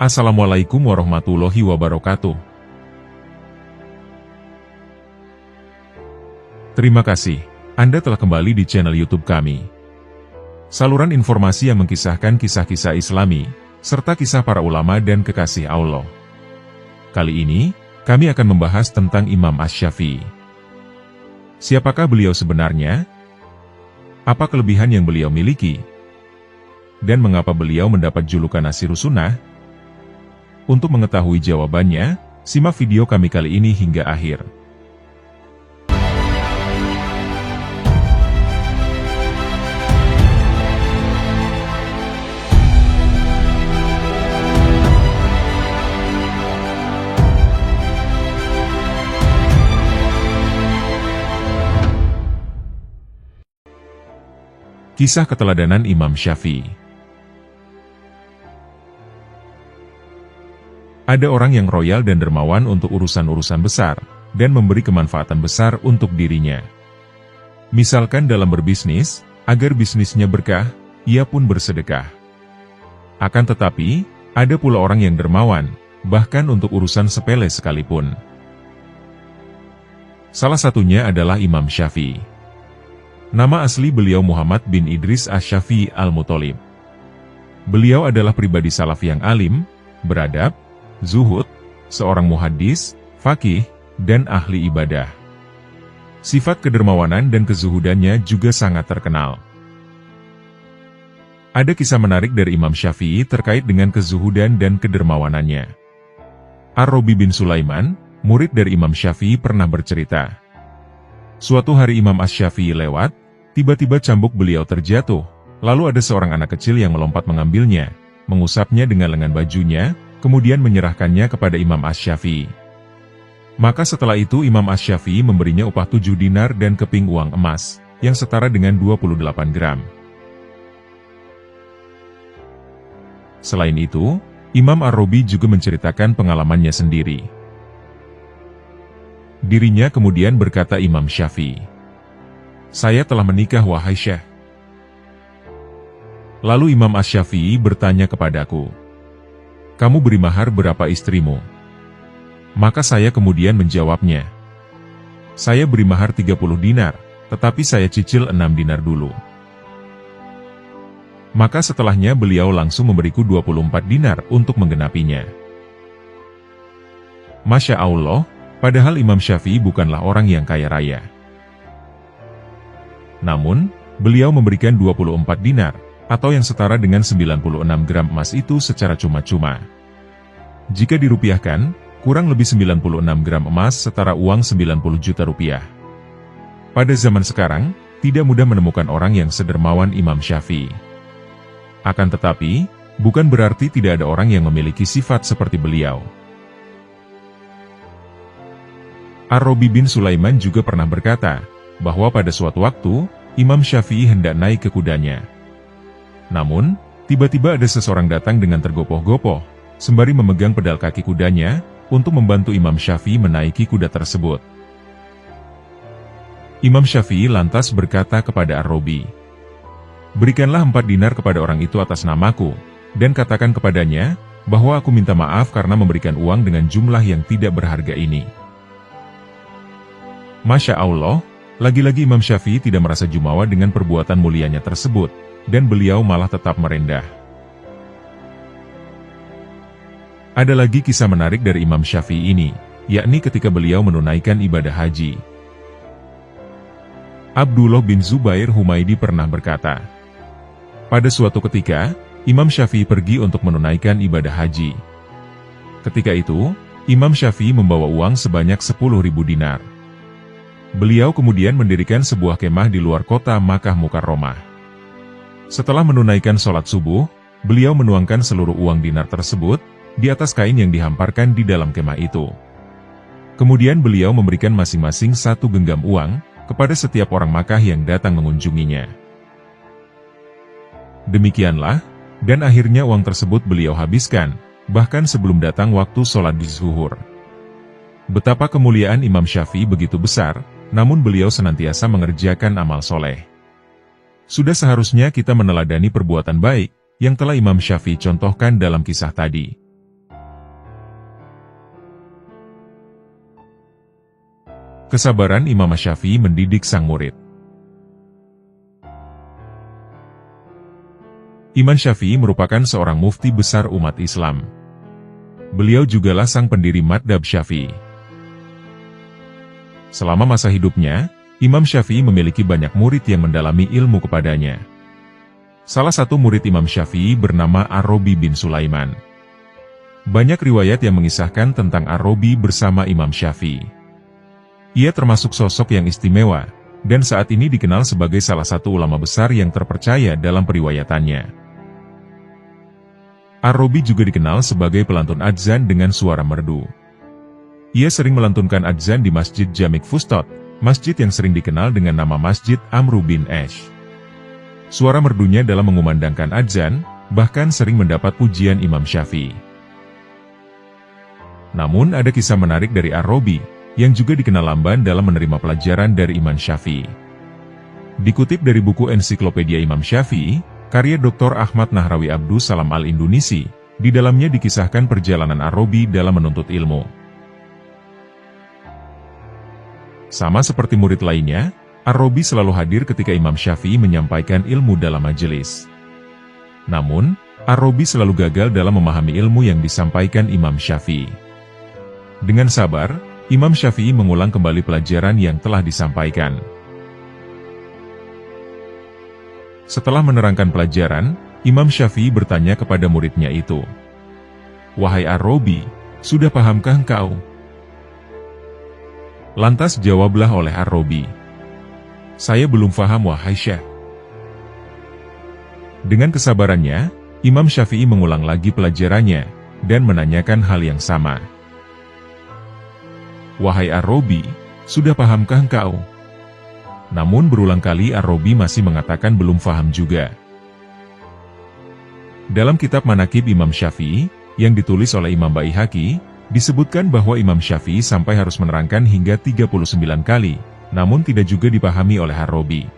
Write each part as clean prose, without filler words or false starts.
Assalamualaikum warahmatullahi wabarakatuh. Terima kasih, Anda telah kembali di channel YouTube kami. Saluran informasi yang mengkisahkan kisah-kisah Islami, serta kisah para ulama dan kekasih Allah. Kali ini, kami akan membahas tentang Imam Asy-Syafi'i. Siapakah beliau sebenarnya? Apa kelebihan yang beliau miliki? Dan mengapa beliau mendapat julukan Nasirus Sunnah? Untuk mengetahui jawabannya, simak video kami kali ini hingga akhir. Kisah keteladanan Imam Syafi'i. Ada orang yang royal dan dermawan untuk urusan-urusan besar, dan memberi kemanfaatan besar untuk dirinya. Misalkan dalam berbisnis, agar bisnisnya berkah, ia pun bersedekah. Akan tetapi, ada pula orang yang dermawan, bahkan untuk urusan sepele sekalipun. Salah satunya adalah Imam Syafi'i. Nama asli beliau Muhammad bin Idris Asy-Syafi'i Al-Muthalib. Beliau adalah pribadi salaf yang alim, beradab, zuhud, seorang muhaddis, faqih, dan ahli ibadah. Sifat kedermawanan dan kezuhudannya juga sangat terkenal. Ada kisah menarik dari Imam Syafi'i terkait dengan kezuhudan dan kedermawanannya. Ar-Rabi bin Sulaiman, murid dari Imam Syafi'i pernah bercerita. Suatu hari Imam Asy-Syafi'i lewat, tiba-tiba cambuk beliau terjatuh, lalu ada seorang anak kecil yang melompat mengambilnya, mengusapnya dengan lengan bajunya, kemudian menyerahkannya kepada Imam Asy-Syafi'i. Maka setelah itu Imam Asy-Syafi'i memberinya upah 7 dinar dan keping uang emas, yang setara dengan 28 gram. Selain itu, Imam Ar-Rabi juga menceritakan pengalamannya sendiri. Dirinya kemudian berkata Imam Syafi'i, "Saya telah menikah wahai Syekh." Lalu Imam Asy-Syafi'i bertanya kepadaku, "Kamu beri mahar berapa istrimu?" Maka saya kemudian menjawabnya, "Saya beri mahar 30 dinar, tetapi saya cicil 6 dinar dulu." Maka setelahnya beliau langsung memberiku 24 dinar untuk menggenapinya. Masya Allah, padahal Imam Syafi'i bukanlah orang yang kaya raya. Namun, beliau memberikan 24 dinar, atau yang setara dengan 96 gram emas itu secara cuma-cuma. Jika dirupiahkan, kurang lebih 96 gram emas setara uang 90 juta rupiah. Pada zaman sekarang, tidak mudah menemukan orang yang sedermawan Imam Syafi'i. Akan tetapi, bukan berarti tidak ada orang yang memiliki sifat seperti beliau. Ar-Rabi bin Sulaiman juga pernah berkata, bahwa pada suatu waktu, Imam Syafi'i hendak naik ke kudanya. Namun, tiba-tiba ada seseorang datang dengan tergopoh-gopoh, sembari memegang pedal kaki kudanya, untuk membantu Imam Syafi'i menaiki kuda tersebut. Imam Syafi'i lantas berkata kepada Ar-Rabi, "Berikanlah 4 dinar kepada orang itu atas namaku, dan katakan kepadanya, bahwa aku minta maaf karena memberikan uang dengan jumlah yang tidak berharga ini." Masya Allah, lagi-lagi Imam Syafi'i tidak merasa jumawa dengan perbuatan mulianya tersebut, dan beliau malah tetap merendah. Ada lagi kisah menarik dari Imam Syafi'i ini, yakni ketika beliau menunaikan ibadah haji. Abdullah bin Zubair Humaidi pernah berkata, pada suatu ketika, Imam Syafi'i pergi untuk menunaikan ibadah haji. Ketika itu, Imam Syafi'i membawa uang sebanyak 10.000 dinar. Beliau kemudian mendirikan sebuah kemah di luar kota Makkah Mukarramah. Setelah menunaikan sholat subuh, beliau menuangkan seluruh uang dinar tersebut di atas kain yang dihamparkan di dalam kemah itu. Kemudian beliau memberikan masing-masing 1 genggam uang kepada setiap orang Makkah yang datang mengunjunginya. Demikianlah, dan akhirnya uang tersebut beliau habiskan, bahkan sebelum datang waktu sholat zuhur. Betapa kemuliaan Imam Syafi'i begitu besar, namun beliau senantiasa mengerjakan amal soleh. Sudah seharusnya kita meneladani perbuatan baik, yang telah Imam Syafi'i contohkan dalam kisah tadi. Kesabaran Imam Syafi'i mendidik sang murid. Imam Syafi'i merupakan seorang mufti besar umat Islam. Beliau jugalah sang pendiri madhab Syafi'i. Selama masa hidupnya, Imam Syafi'i memiliki banyak murid yang mendalami ilmu kepadanya. Salah satu murid Imam Syafi'i bernama Ar-Rabi bin Sulaiman. Banyak riwayat yang mengisahkan tentang Ar-Rabi bersama Imam Syafi'i. Ia termasuk sosok yang istimewa, dan saat ini dikenal sebagai salah satu ulama besar yang terpercaya dalam periwayatannya. Ar-Rabi juga dikenal sebagai pelantun adzan dengan suara merdu. Ia sering melantunkan adzan di Masjid Jamik Fustot, masjid yang sering dikenal dengan nama Masjid Amru bin Ash. Suara merdunya dalam mengumandangkan adzan, bahkan sering mendapat pujian Imam Syafi'i. Namun ada kisah menarik dari Ar-Rabi, yang juga dikenal lamban dalam menerima pelajaran dari Imam Syafi'i. Dikutip dari buku Ensiklopedia Imam Syafi'i, karya Dr. Ahmad Nahrawi Abdus Salam Al-Indonesi, di dalamnya dikisahkan perjalanan Ar-Rabi dalam menuntut ilmu. Sama seperti murid lainnya, Ar-Rabi selalu hadir ketika Imam Syafi'i menyampaikan ilmu dalam majelis. Namun, Ar-Rabi selalu gagal dalam memahami ilmu yang disampaikan Imam Syafi'i. Dengan sabar, Imam Syafi'i mengulang kembali pelajaran yang telah disampaikan. Setelah menerangkan pelajaran, Imam Syafi'i bertanya kepada muridnya itu, "Wahai Ar-Rabi, sudah pahamkah engkau?" Lantas jawablah oleh Ar-Rabi, "Saya belum paham wahai Syekh." Dengan kesabarannya, Imam Syafi'i mengulang lagi pelajarannya, dan menanyakan hal yang sama. "Wahai Ar-Rabi, sudah pahamkah engkau?" Namun berulang kali Ar-Rabi masih mengatakan belum faham juga. Dalam kitab Manaqib Imam Syafi'i, yang ditulis oleh Imam Baihaqi, disebutkan bahwa Imam Syafi'i sampai harus menerangkan hingga 39 kali, namun tidak juga dipahami oleh Ar-Rabi.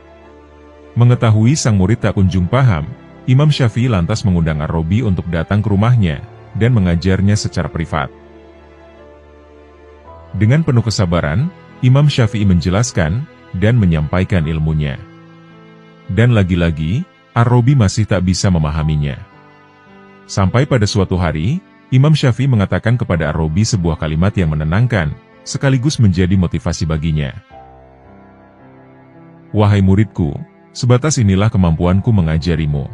Mengetahui sang murid tak kunjung paham, Imam Syafi'i lantas mengundang Ar-Rabi untuk datang ke rumahnya, dan mengajarnya secara privat. Dengan penuh kesabaran, Imam Syafi'i menjelaskan, dan menyampaikan ilmunya. Dan lagi-lagi, Ar-Rabi masih tak bisa memahaminya. Sampai pada suatu hari, Imam Syafi'i mengatakan kepada Ar-Rabi sebuah kalimat yang menenangkan, sekaligus menjadi motivasi baginya. "Wahai muridku, sebatas inilah kemampuanku mengajarimu.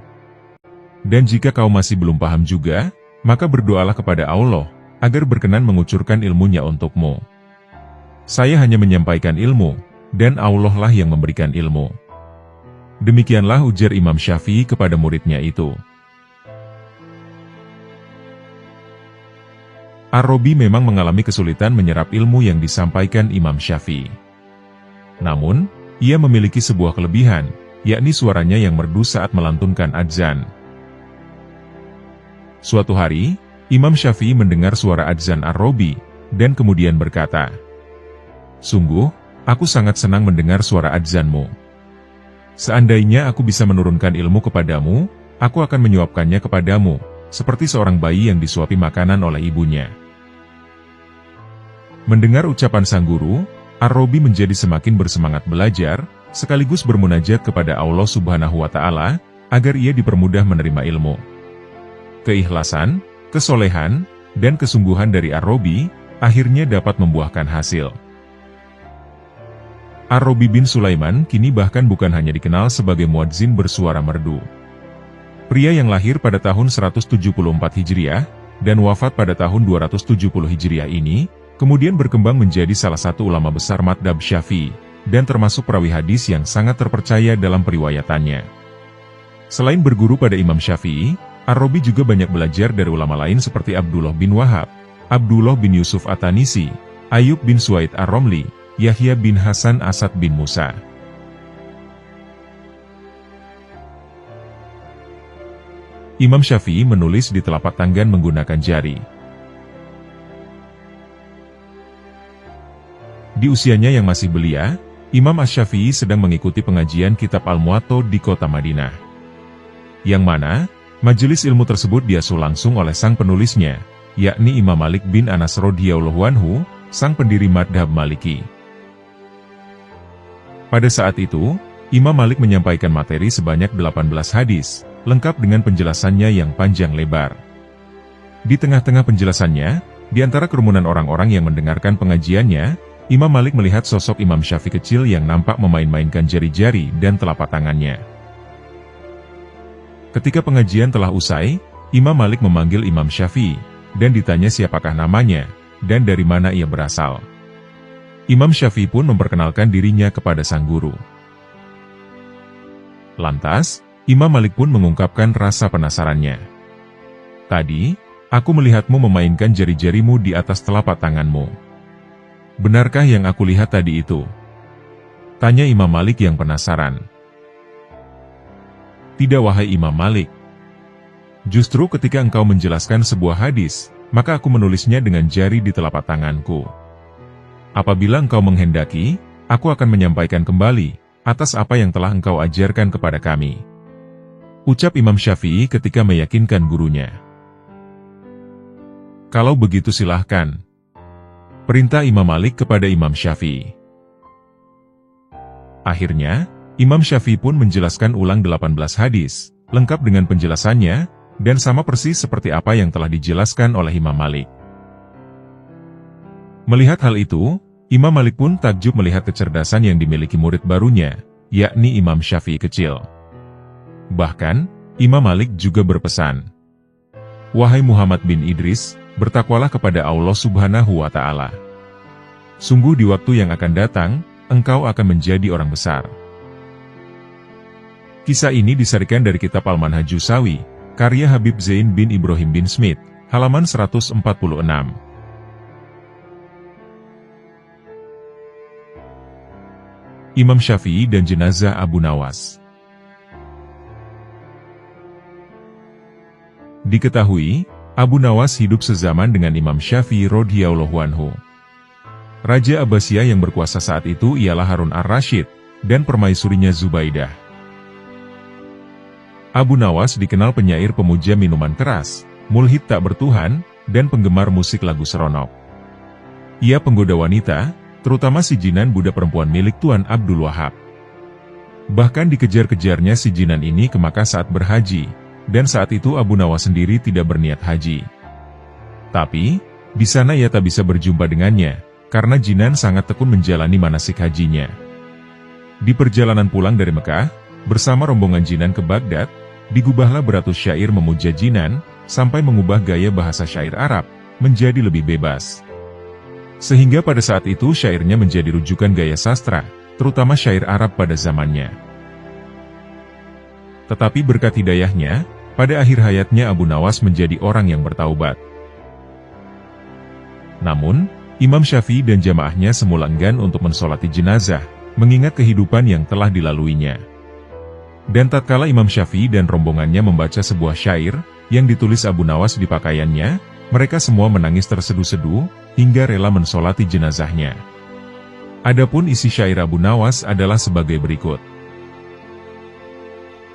Dan jika kau masih belum paham juga, maka berdoalah kepada Allah, agar berkenan mengucurkan ilmunya untukmu. Saya hanya menyampaikan ilmu, dan Allah lah yang memberikan ilmu." Demikianlah ujar Imam Syafi'i kepada muridnya itu. Ar-Rabi memang mengalami kesulitan menyerap ilmu yang disampaikan Imam Syafi'i. Namun, ia memiliki sebuah kelebihan, yakni suaranya yang merdu saat melantunkan adzan. Suatu hari, Imam Syafi'i mendengar suara adzan Ar-Rabi, dan kemudian berkata, "Sungguh, aku sangat senang mendengar suara adzanmu. Seandainya aku bisa menurunkan ilmu kepadamu, aku akan menyuapkannya kepadamu, seperti seorang bayi yang disuapi makanan oleh ibunya." Mendengar ucapan sang guru, Ar-Rabi menjadi semakin bersemangat belajar, sekaligus bermunajat kepada Allah Subhanahu wa Ta'ala, agar ia dipermudah menerima ilmu. Keikhlasan, kesolehan, dan kesungguhan dari Ar-Rabi akhirnya dapat membuahkan hasil. Ar-Rabi bin Sulaiman kini bahkan bukan hanya dikenal sebagai muadzin bersuara merdu. Pria yang lahir pada tahun 174 Hijriah, dan wafat pada tahun 270 Hijriah ini, kemudian berkembang menjadi salah satu ulama besar madhab Syafi'i, dan termasuk perawi hadis yang sangat terpercaya dalam periwayatannya. Selain berguru pada Imam Syafi'i, Ar-Rabi juga banyak belajar dari ulama lain seperti Abdullah bin Wahab, Abdullah bin Yusuf At-Tanisi, Ayub bin Suaid Ar-Romli, Yahya bin Hasan Asad bin Musa. Imam Syafi'i menulis di telapak tangan menggunakan jari. Di usianya yang masih belia, Imam Asy-Syafi'i sedang mengikuti pengajian kitab Al-Muwatta di kota Madinah. Yang mana, majelis ilmu tersebut diasuh langsung oleh sang penulisnya, yakni Imam Malik bin Anas radhiyallahu anhu, sang pendiri madhab Maliki. Pada saat itu, Imam Malik menyampaikan materi sebanyak 18 hadis, lengkap dengan penjelasannya yang panjang lebar. Di tengah-tengah penjelasannya, di antara kerumunan orang-orang yang mendengarkan pengajiannya, Imam Malik melihat sosok Imam Syafi'i kecil yang nampak memain-mainkan jari-jari dan telapak tangannya. Ketika pengajian telah usai, Imam Malik memanggil Imam Syafi'i, dan ditanya siapakah namanya, dan dari mana ia berasal. Imam Syafi'i pun memperkenalkan dirinya kepada sang guru. Lantas, Imam Malik pun mengungkapkan rasa penasarannya. Tadi, aku melihatmu memainkan jari-jarimu di atas telapak tanganmu. Benarkah yang aku lihat tadi itu? Tanya Imam Malik yang penasaran. Tidak wahai Imam Malik. Justru ketika engkau menjelaskan sebuah hadis, maka aku menulisnya dengan jari di telapak tanganku. Apabila engkau menghendaki, aku akan menyampaikan kembali atas apa yang telah engkau ajarkan kepada kami. Ucap Imam Syafi'i ketika meyakinkan gurunya. Kalau begitu silahkan. Perintah Imam Malik kepada Imam Syafi'i. Akhirnya, Imam Syafi'i pun menjelaskan ulang 18 hadis, lengkap dengan penjelasannya, dan sama persis seperti apa yang telah dijelaskan oleh Imam Malik. Melihat hal itu, Imam Malik pun takjub melihat kecerdasan yang dimiliki murid barunya, yakni Imam Syafi'i kecil. Bahkan, Imam Malik juga berpesan, "Wahai Muhammad bin Idris, bertakwalah kepada Allah Subhanahu wa Ta'ala. Sungguh di waktu yang akan datang, engkau akan menjadi orang besar." Kisah ini disarikan dari kitab Al-Manhaj Sawi, karya Habib Zain bin Ibrahim bin Smith, halaman 146. Imam Syafi'i dan jenazah Abu Nawas. Diketahui, Abu Nawas hidup sezaman dengan Imam Syafi'i radhiyallahu anhu. Raja Abbasiyah yang berkuasa saat itu ialah Harun ar-Rasyid, dan permaisurinya Zubaidah. Abu Nawas dikenal penyair pemuja minuman keras, mulhid tak bertuhan, dan penggemar musik lagu seronok. Ia penggoda wanita, terutama si Jinan budak perempuan milik Tuan Abdul Wahab. Bahkan dikejar-kejarnya si Jinan ini ke Makkah saat berhaji, dan saat itu Abu Nawas sendiri tidak berniat haji. Tapi, di sana ia tak bisa berjumpa dengannya, karena Jinan sangat tekun menjalani manasik hajinya. Di perjalanan pulang dari Mekah, bersama rombongan Jinan ke Baghdad, digubahlah beratus syair memuja Jinan, sampai mengubah gaya bahasa syair Arab, menjadi lebih bebas. Sehingga pada saat itu syairnya menjadi rujukan gaya sastra, terutama syair Arab pada zamannya. Tetapi berkat hidayahnya, pada akhir hayatnya Abu Nawas menjadi orang yang bertaubat. Namun, Imam Syafi'i dan jamaahnya semula enggan untuk mensolati jenazah, mengingat kehidupan yang telah dilaluinya. Dan tatkala Imam Syafi'i dan rombongannya membaca sebuah syair, yang ditulis Abu Nawas di pakaiannya, mereka semua menangis terseduh-seduh, hingga rela mensolati jenazahnya. Adapun isi syair Abu Nawas adalah sebagai berikut.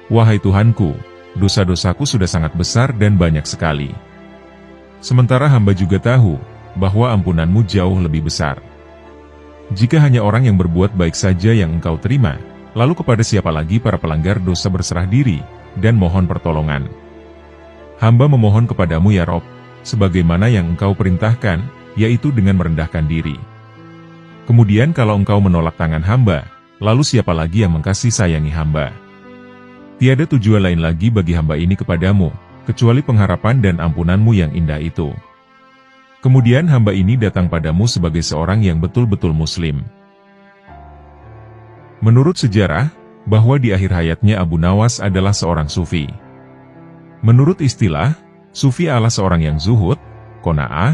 Wahai Tuhanku, dosa-dosaku sudah sangat besar dan banyak sekali. Sementara hamba juga tahu, bahwa ampunanmu jauh lebih besar. Jika hanya orang yang berbuat baik saja yang engkau terima, lalu kepada siapa lagi para pelanggar dosa berserah diri, dan mohon pertolongan. Hamba memohon kepadamu ya Rob, sebagaimana yang engkau perintahkan, yaitu dengan merendahkan diri. Kemudian kalau engkau menolak tangan hamba, lalu siapa lagi yang mengkasih sayangi hamba? Tiada tujuan lain lagi bagi hamba ini kepadamu, kecuali pengharapan dan ampunanmu yang indah itu. Kemudian hamba ini datang padamu sebagai seorang yang betul-betul muslim. Menurut sejarah, bahwa di akhir hayatnya Abu Nawas adalah seorang sufi. Menurut istilah, sufi adalah seorang yang zuhud, qanaah,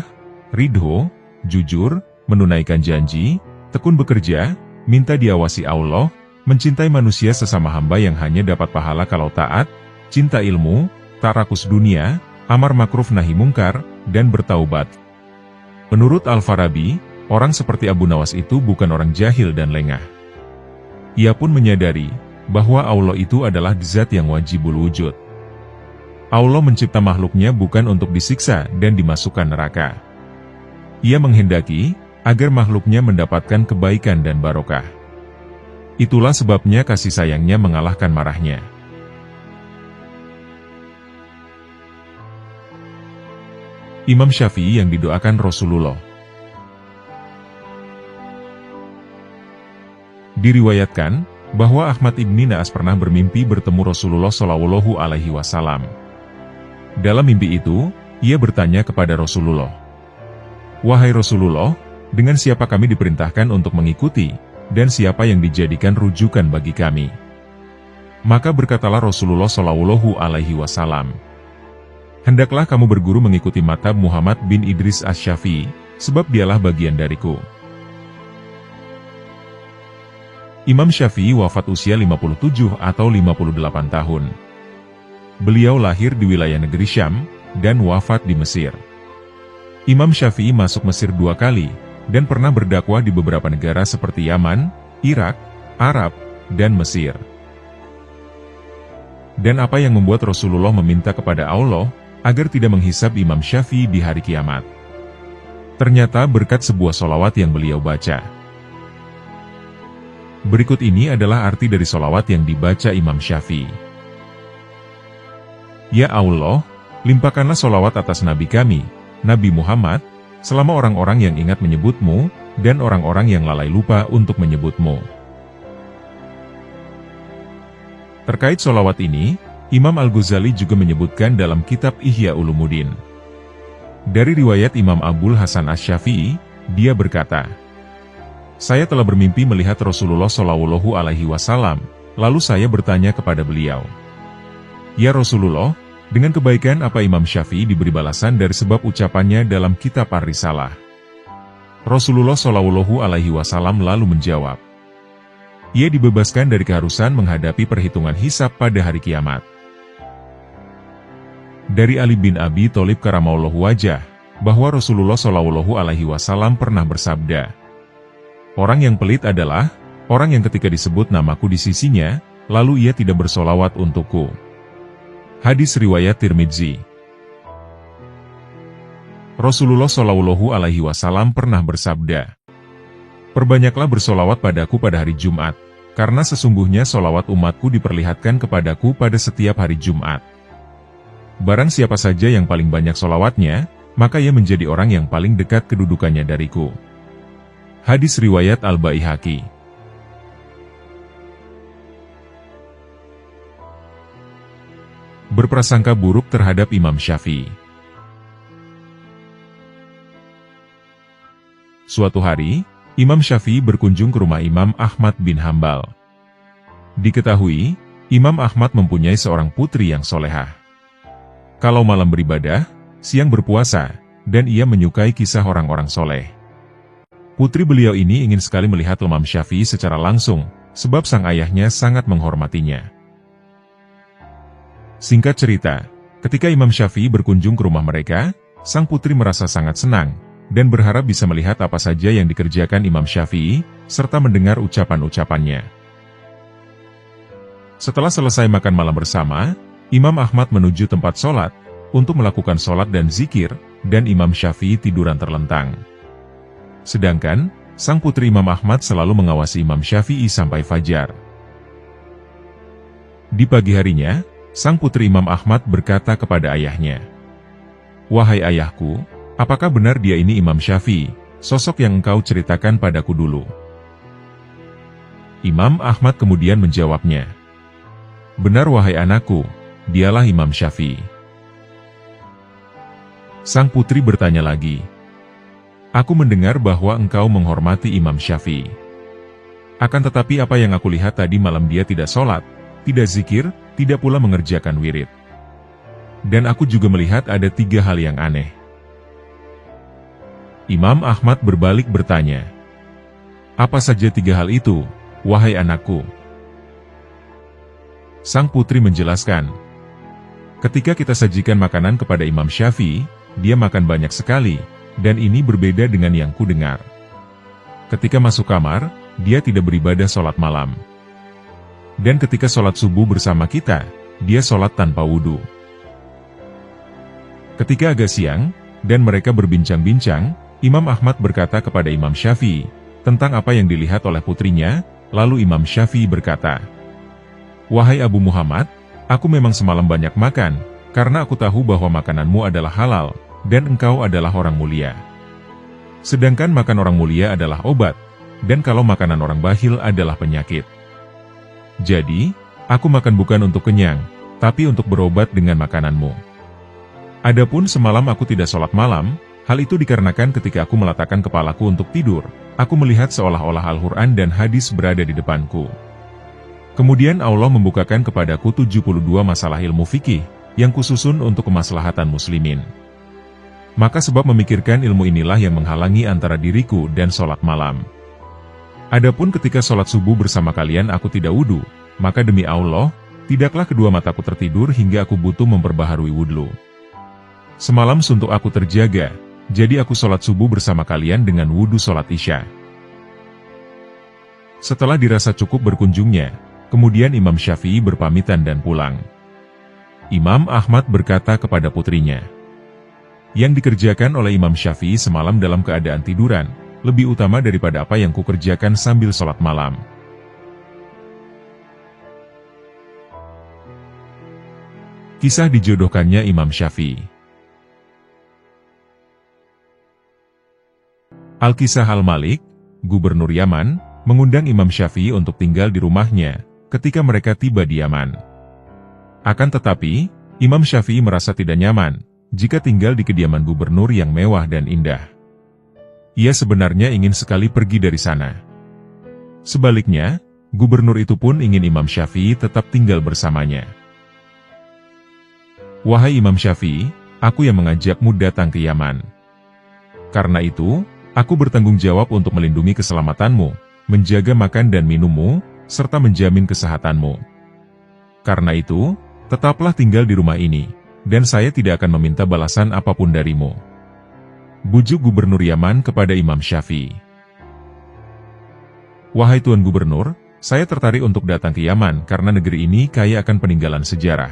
ridho, jujur, menunaikan janji, tekun bekerja, minta diawasi Allah, mencintai manusia sesama hamba yang hanya dapat pahala kalau taat, cinta ilmu, tak rakus dunia, amar makruf nahi mungkar, dan bertaubat. Menurut Al-Farabi, orang seperti Abu Nawas itu bukan orang jahil dan lengah. Ia pun menyadari, bahwa Allah itu adalah zat yang wajibul wujud. Allah mencipta makhluknya bukan untuk disiksa dan dimasukkan neraka. Ia menghendaki, agar makhluknya mendapatkan kebaikan dan barokah. Itulah sebabnya kasih sayangnya mengalahkan marahnya. Imam Syafi'i yang didoakan Rasulullah. Diriwayatkan bahwa Ahmad ibni Naas pernah bermimpi bertemu Rasulullah Shallallahu Alaihi Wasallam. Dalam mimpi itu, ia bertanya kepada Rasulullah, "Wahai Rasulullah, dengan siapa kami diperintahkan untuk mengikuti, dan siapa yang dijadikan rujukan bagi kami?" Maka berkatalah Rasulullah Shallallahu Alaihi Wasallam, "Hendaklah kamu berguru mengikuti mazhab Muhammad bin Idris Asy-Syafi'i, sebab dialah bagian dariku." Imam Syafi'i wafat usia 57 atau 58 tahun. Beliau lahir di wilayah negeri Syam, dan wafat di Mesir. Imam Syafi'i masuk Mesir 2 kali, dan pernah berdakwah di beberapa negara seperti Yaman, Irak, Arab, dan Mesir. Dan apa yang membuat Rasulullah meminta kepada Allah agar tidak menghisab Imam Syafi'i di hari kiamat? Ternyata berkat sebuah sholawat yang beliau baca. Berikut ini adalah arti dari sholawat yang dibaca Imam Syafi'i. Ya Allah, limpahkanlah sholawat atas Nabi kami, Nabi Muhammad, selama orang-orang yang ingat menyebut-Mu, dan orang-orang yang lalai lupa untuk menyebut-Mu. Terkait sholawat ini, Imam Al-Ghazali juga menyebutkan dalam kitab Ihya Ulumuddin. Dari riwayat Imam Abul Hasan Asy-Syafi'i, dia berkata, "Saya telah bermimpi melihat Rasulullah Shallallahu Alaihi Wasallam, lalu saya bertanya kepada beliau, 'Ya Rasulullah, dengan kebaikan apa Imam Syafi'i diberi balasan dari sebab ucapannya dalam kitab Ar-Risalah?' Rasulullah Shallallahu Alaihi Wasallam lalu menjawab, 'Ia dibebaskan dari keharusan menghadapi perhitungan hisab pada hari kiamat.'" Dari Ali bin Abi Thalib karamallahu wajah, bahwa Rasulullah Shallallahu Alaihi Wasallam pernah bersabda, "Orang yang pelit adalah orang yang ketika disebut namaku di sisinya, lalu ia tidak bersolawat untukku." Hadis riwayat Tirmidzi. Rasulullah Shallallahu Alaihi Wasallam pernah bersabda, "Perbanyaklah bersolawat padaku pada hari Jumat, karena sesungguhnya solawat umatku diperlihatkan kepadaku pada setiap hari Jumat. Barang siapa saja yang paling banyak solawatnya, maka ia menjadi orang yang paling dekat kedudukannya dariku." Hadis riwayat Al-Baihaqi. Berprasangka buruk terhadap Imam Syafi'i. Suatu hari, Imam Syafi'i berkunjung ke rumah Imam Ahmad bin Hambal. Diketahui, Imam Ahmad mempunyai seorang putri yang solehah. Kalau malam beribadah, siang berpuasa, dan ia menyukai kisah orang-orang soleh. Putri beliau ini ingin sekali melihat Imam Syafi'i secara langsung, sebab sang ayahnya sangat menghormatinya. Singkat cerita, ketika Imam Syafi'i berkunjung ke rumah mereka, sang putri merasa sangat senang, dan berharap bisa melihat apa saja yang dikerjakan Imam Syafi'i, serta mendengar ucapan-ucapannya. Setelah selesai makan malam bersama, Imam Ahmad menuju tempat sholat, untuk melakukan sholat dan zikir, dan Imam Syafi'i tiduran terlentang. Sedangkan, sang putri Imam Ahmad selalu mengawasi Imam Syafi'i sampai fajar. Di pagi harinya, sang putri Imam Ahmad berkata kepada ayahnya, "Wahai ayahku, apakah benar dia ini Imam Syafi'i, sosok yang engkau ceritakan padaku dulu?" Imam Ahmad kemudian menjawabnya, "Benar wahai anakku, dialah Imam Syafi'i." Sang putri bertanya lagi, "Aku mendengar bahwa engkau menghormati Imam Syafi'i. Akan tetapi apa yang aku lihat tadi malam dia tidak sholat, tidak zikir, tidak pula mengerjakan wirid. Dan aku juga melihat ada 3 hal yang aneh." Imam Ahmad berbalik bertanya, "Apa saja 3 hal itu, wahai anakku?" Sang putri menjelaskan, "Ketika kita sajikan makanan kepada Imam Syafi'i, dia makan banyak sekali, dan ini berbeda dengan yang ku dengar. Ketika masuk kamar, dia tidak beribadah sholat malam. Dan ketika sholat subuh bersama kita, dia sholat tanpa wudhu. Ketika agak siang, dan mereka berbincang-bincang, Imam Ahmad berkata kepada Imam Syafi'i, tentang apa yang dilihat oleh putrinya, lalu Imam Syafi'i berkata, "Wahai Abu Muhammad, aku memang semalam banyak makan, karena aku tahu bahwa makananmu adalah halal, dan engkau adalah orang mulia. Sedangkan makan orang mulia adalah obat, dan kalau makanan orang bakhil adalah penyakit. Jadi, aku makan bukan untuk kenyang, tapi untuk berobat dengan makananmu. Adapun semalam aku tidak sholat malam, hal itu dikarenakan ketika aku meletakkan kepalaku untuk tidur, aku melihat seolah-olah Al-Quran dan hadis berada di depanku. Kemudian Allah membukakan kepadaku 72 masalah ilmu fikih, yang kususun untuk kemaslahatan muslimin. Maka sebab memikirkan ilmu inilah yang menghalangi antara diriku dan sholat malam. Adapun ketika sholat subuh bersama kalian aku tidak wudu, maka demi Allah, tidaklah kedua mataku tertidur hingga aku butuh memperbaharui wudhu. Semalam suntuk aku terjaga, jadi aku sholat subuh bersama kalian dengan wudhu sholat isya." Setelah dirasa cukup berkunjungnya, kemudian Imam Syafi'i berpamitan dan pulang. Imam Ahmad berkata kepada putrinya, "Yang dikerjakan oleh Imam Syafi'i semalam dalam keadaan tiduran, lebih utama daripada apa yang kukerjakan sambil sholat malam." Kisah dijodohkannya Imam Syafi'i. Al-Kisah Al-Malik, Gubernur Yaman, mengundang Imam Syafi'i untuk tinggal di rumahnya ketika mereka tiba di Yaman. Akan tetapi, Imam Syafi'i merasa tidak nyaman jika tinggal di kediaman gubernur yang mewah dan indah. Ia sebenarnya ingin sekali pergi dari sana. Sebaliknya, gubernur itu pun ingin Imam Syafi'i tetap tinggal bersamanya. "Wahai Imam Syafi'i, aku yang mengajakmu datang ke Yaman. Karena itu, aku bertanggung jawab untuk melindungi keselamatanmu, menjaga makan dan minummu, serta menjamin kesehatanmu. Karena itu, tetaplah tinggal di rumah ini, dan saya tidak akan meminta balasan apapun darimu." Bujuk Gubernur Yaman kepada Imam Syafi'i. "Wahai Tuan Gubernur, saya tertarik untuk datang ke Yaman karena negeri ini kaya akan peninggalan sejarah.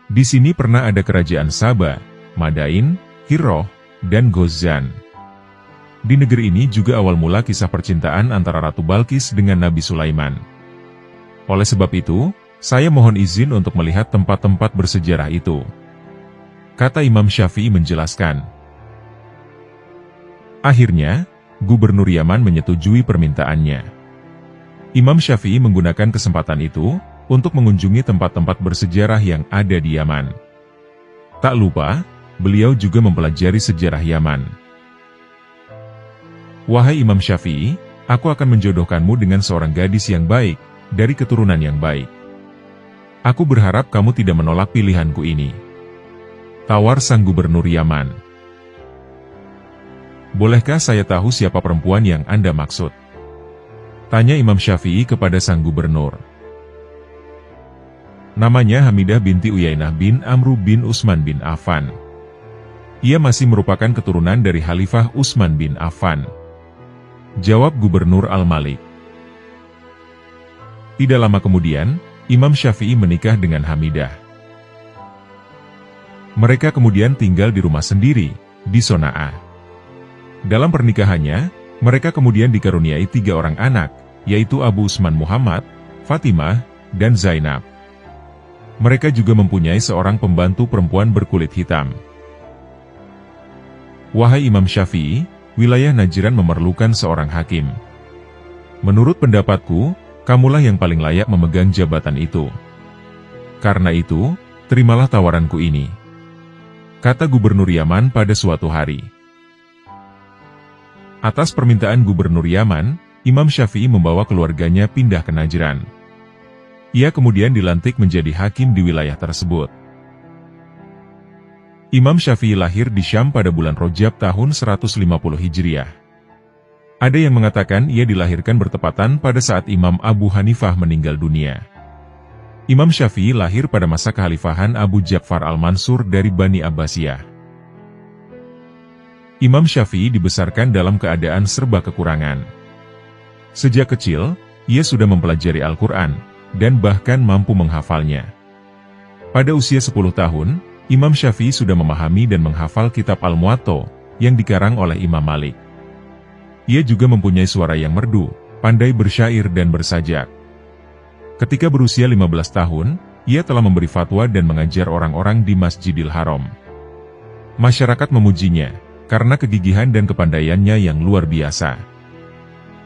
Di sini pernah ada kerajaan Saba, Madain, Hirroh, dan Ghozan. Di negeri ini juga awal mula kisah percintaan antara Ratu Balkis dengan Nabi Sulaiman. Oleh sebab itu, saya mohon izin untuk melihat tempat-tempat bersejarah itu," kata Imam Syafi'i menjelaskan. Akhirnya, Gubernur Yaman menyetujui permintaannya. Imam Syafi'i menggunakan kesempatan itu untuk mengunjungi tempat-tempat bersejarah yang ada di Yaman. Tak lupa, beliau juga mempelajari sejarah Yaman. "Wahai Imam Syafi'i, aku akan menjodohkanmu dengan seorang gadis yang baik, dari keturunan yang baik. Aku berharap kamu tidak menolak pilihanku ini," tawar sang Gubernur Yaman. "Bolehkah saya tahu siapa perempuan yang Anda maksud?" tanya Imam Syafi'i kepada sang gubernur. "Namanya Hamidah binti Uyainah bin Amru bin Utsman bin Affan. Ia masih merupakan keturunan dari Khalifah Utsman bin Affan," jawab Gubernur Al-Malik. Tidak lama kemudian, Imam Syafi'i menikah dengan Hamidah. Mereka kemudian tinggal di rumah sendiri, di Sonaa. Dalam pernikahannya, mereka kemudian dikaruniai 3 orang anak, yaitu Abu Utsman Muhammad, Fatimah, dan Zainab. Mereka juga mempunyai seorang pembantu perempuan berkulit hitam. Wahai Imam Syafi'i, wilayah Najran memerlukan seorang hakim. Menurut pendapatku, kamulah yang paling layak memegang jabatan itu. Karena itu, terimalah tawaranku ini," kata Gubernur Yaman pada suatu hari. Atas permintaan Gubernur Yaman, Imam Syafi'i membawa keluarganya pindah ke Najran. Ia kemudian dilantik menjadi hakim di wilayah tersebut. Imam Syafi'i lahir di Syam pada bulan Rajab tahun 150 Hijriah. Ada yang mengatakan ia dilahirkan bertepatan pada saat Imam Abu Hanifah meninggal dunia. Imam Syafi'i lahir pada masa kekhalifahan Abu Ja'far Al-Mansur dari Bani Abbasiyah. Imam Syafi'i dibesarkan dalam keadaan serba kekurangan. Sejak kecil, ia sudah mempelajari Al-Quran, dan bahkan mampu menghafalnya. Pada usia 10 tahun, Imam Syafi'i sudah memahami dan menghafal kitab Al-Muwatta, yang dikarang oleh Imam Malik. Ia juga mempunyai suara yang merdu, pandai bersyair dan bersajak. Ketika berusia 15 tahun, ia telah memberi fatwa dan mengajar orang-orang di Masjidil Haram. Masyarakat memujinya, karena kegigihan dan kepandaiannya yang luar biasa.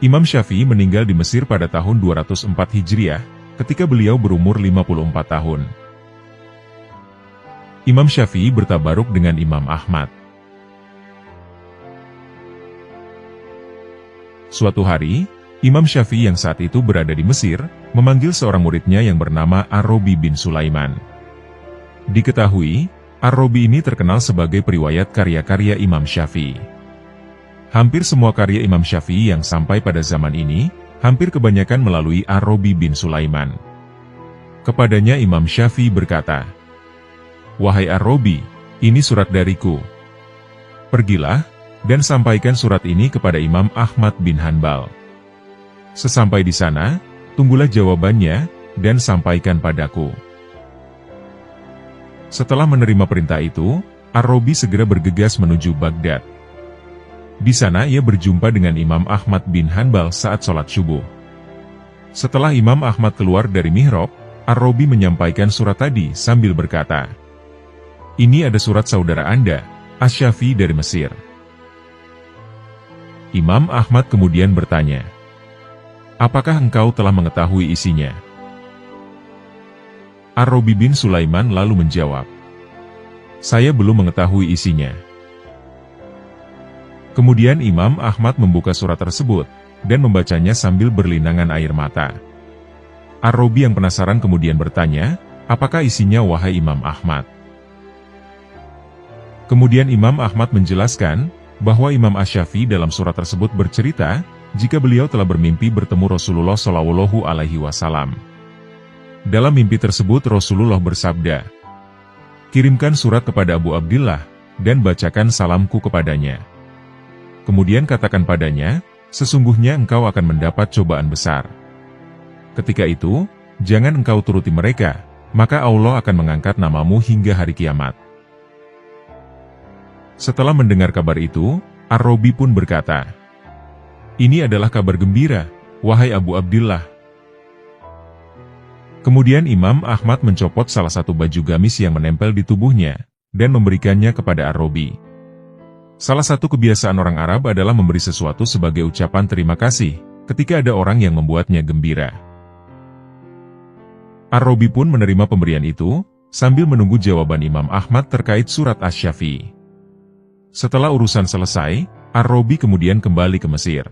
Imam Syafi'i meninggal di Mesir pada tahun 204 Hijriah, ketika beliau berumur 54 tahun. Imam Syafi'i bertabaruk dengan Imam Ahmad. Suatu hari, Imam Syafi'i yang saat itu berada di Mesir, memanggil seorang muridnya yang bernama Ar-Rabi bin Sulaiman. Diketahui, Ar-Rabi ini terkenal sebagai periwayat karya-karya Imam Syafi'i. Hampir semua karya Imam Syafi'i yang sampai pada zaman ini, hampir kebanyakan melalui Ar-Rabi bin Sulaiman. Kepadanya Imam Syafi'i berkata, "Wahai Ar-Rabi, ini surat dariku. Pergilah, dan sampaikan surat ini kepada Imam Ahmad bin Hanbal. Sesampai di sana, tunggulah jawabannya, dan sampaikan padaku." Setelah menerima perintah itu, Ar-Rabi segera bergegas menuju Baghdad. Di sana ia berjumpa dengan Imam Ahmad bin Hanbal saat sholat subuh. Setelah Imam Ahmad keluar dari mihrab, Ar-Rabi menyampaikan surat tadi sambil berkata, "Ini ada surat saudara Anda, Asy-Syafi'i dari Mesir." Imam Ahmad kemudian bertanya, "Apakah engkau telah mengetahui isinya?" Ar-Rabi bin Sulaiman lalu menjawab, "Saya belum mengetahui isinya." Kemudian Imam Ahmad membuka surat tersebut, dan membacanya sambil berlinangan air mata. Ar-Rabi yang penasaran kemudian bertanya, "Apakah isinya wahai Imam Ahmad?" Kemudian Imam Ahmad menjelaskan, bahwa Imam Asy-Syafi'i dalam surat tersebut bercerita, jika beliau telah bermimpi bertemu Rasulullah Shallallahu Alaihi Wasallam. Dalam mimpi tersebut Rasulullah bersabda, "Kirimkan surat kepada Abu Abdillah, dan bacakan salamku kepadanya. Kemudian katakan padanya, sesungguhnya engkau akan mendapat cobaan besar. Ketika itu, jangan engkau turuti mereka, maka Allah akan mengangkat namamu hingga hari kiamat." Setelah mendengar kabar itu, Ar-Rabi pun berkata, "Ini adalah kabar gembira, wahai Abu Abdillah." Kemudian Imam Ahmad mencopot salah satu baju gamis yang menempel di tubuhnya, dan memberikannya kepada Ar-Rabi. Salah satu kebiasaan orang Arab adalah memberi sesuatu sebagai ucapan terima kasih, ketika ada orang yang membuatnya gembira. Ar-Rabi pun menerima pemberian itu, sambil menunggu jawaban Imam Ahmad terkait surat Asy-Syafi'i. Setelah urusan selesai, Ar-Rabi kemudian kembali ke Mesir.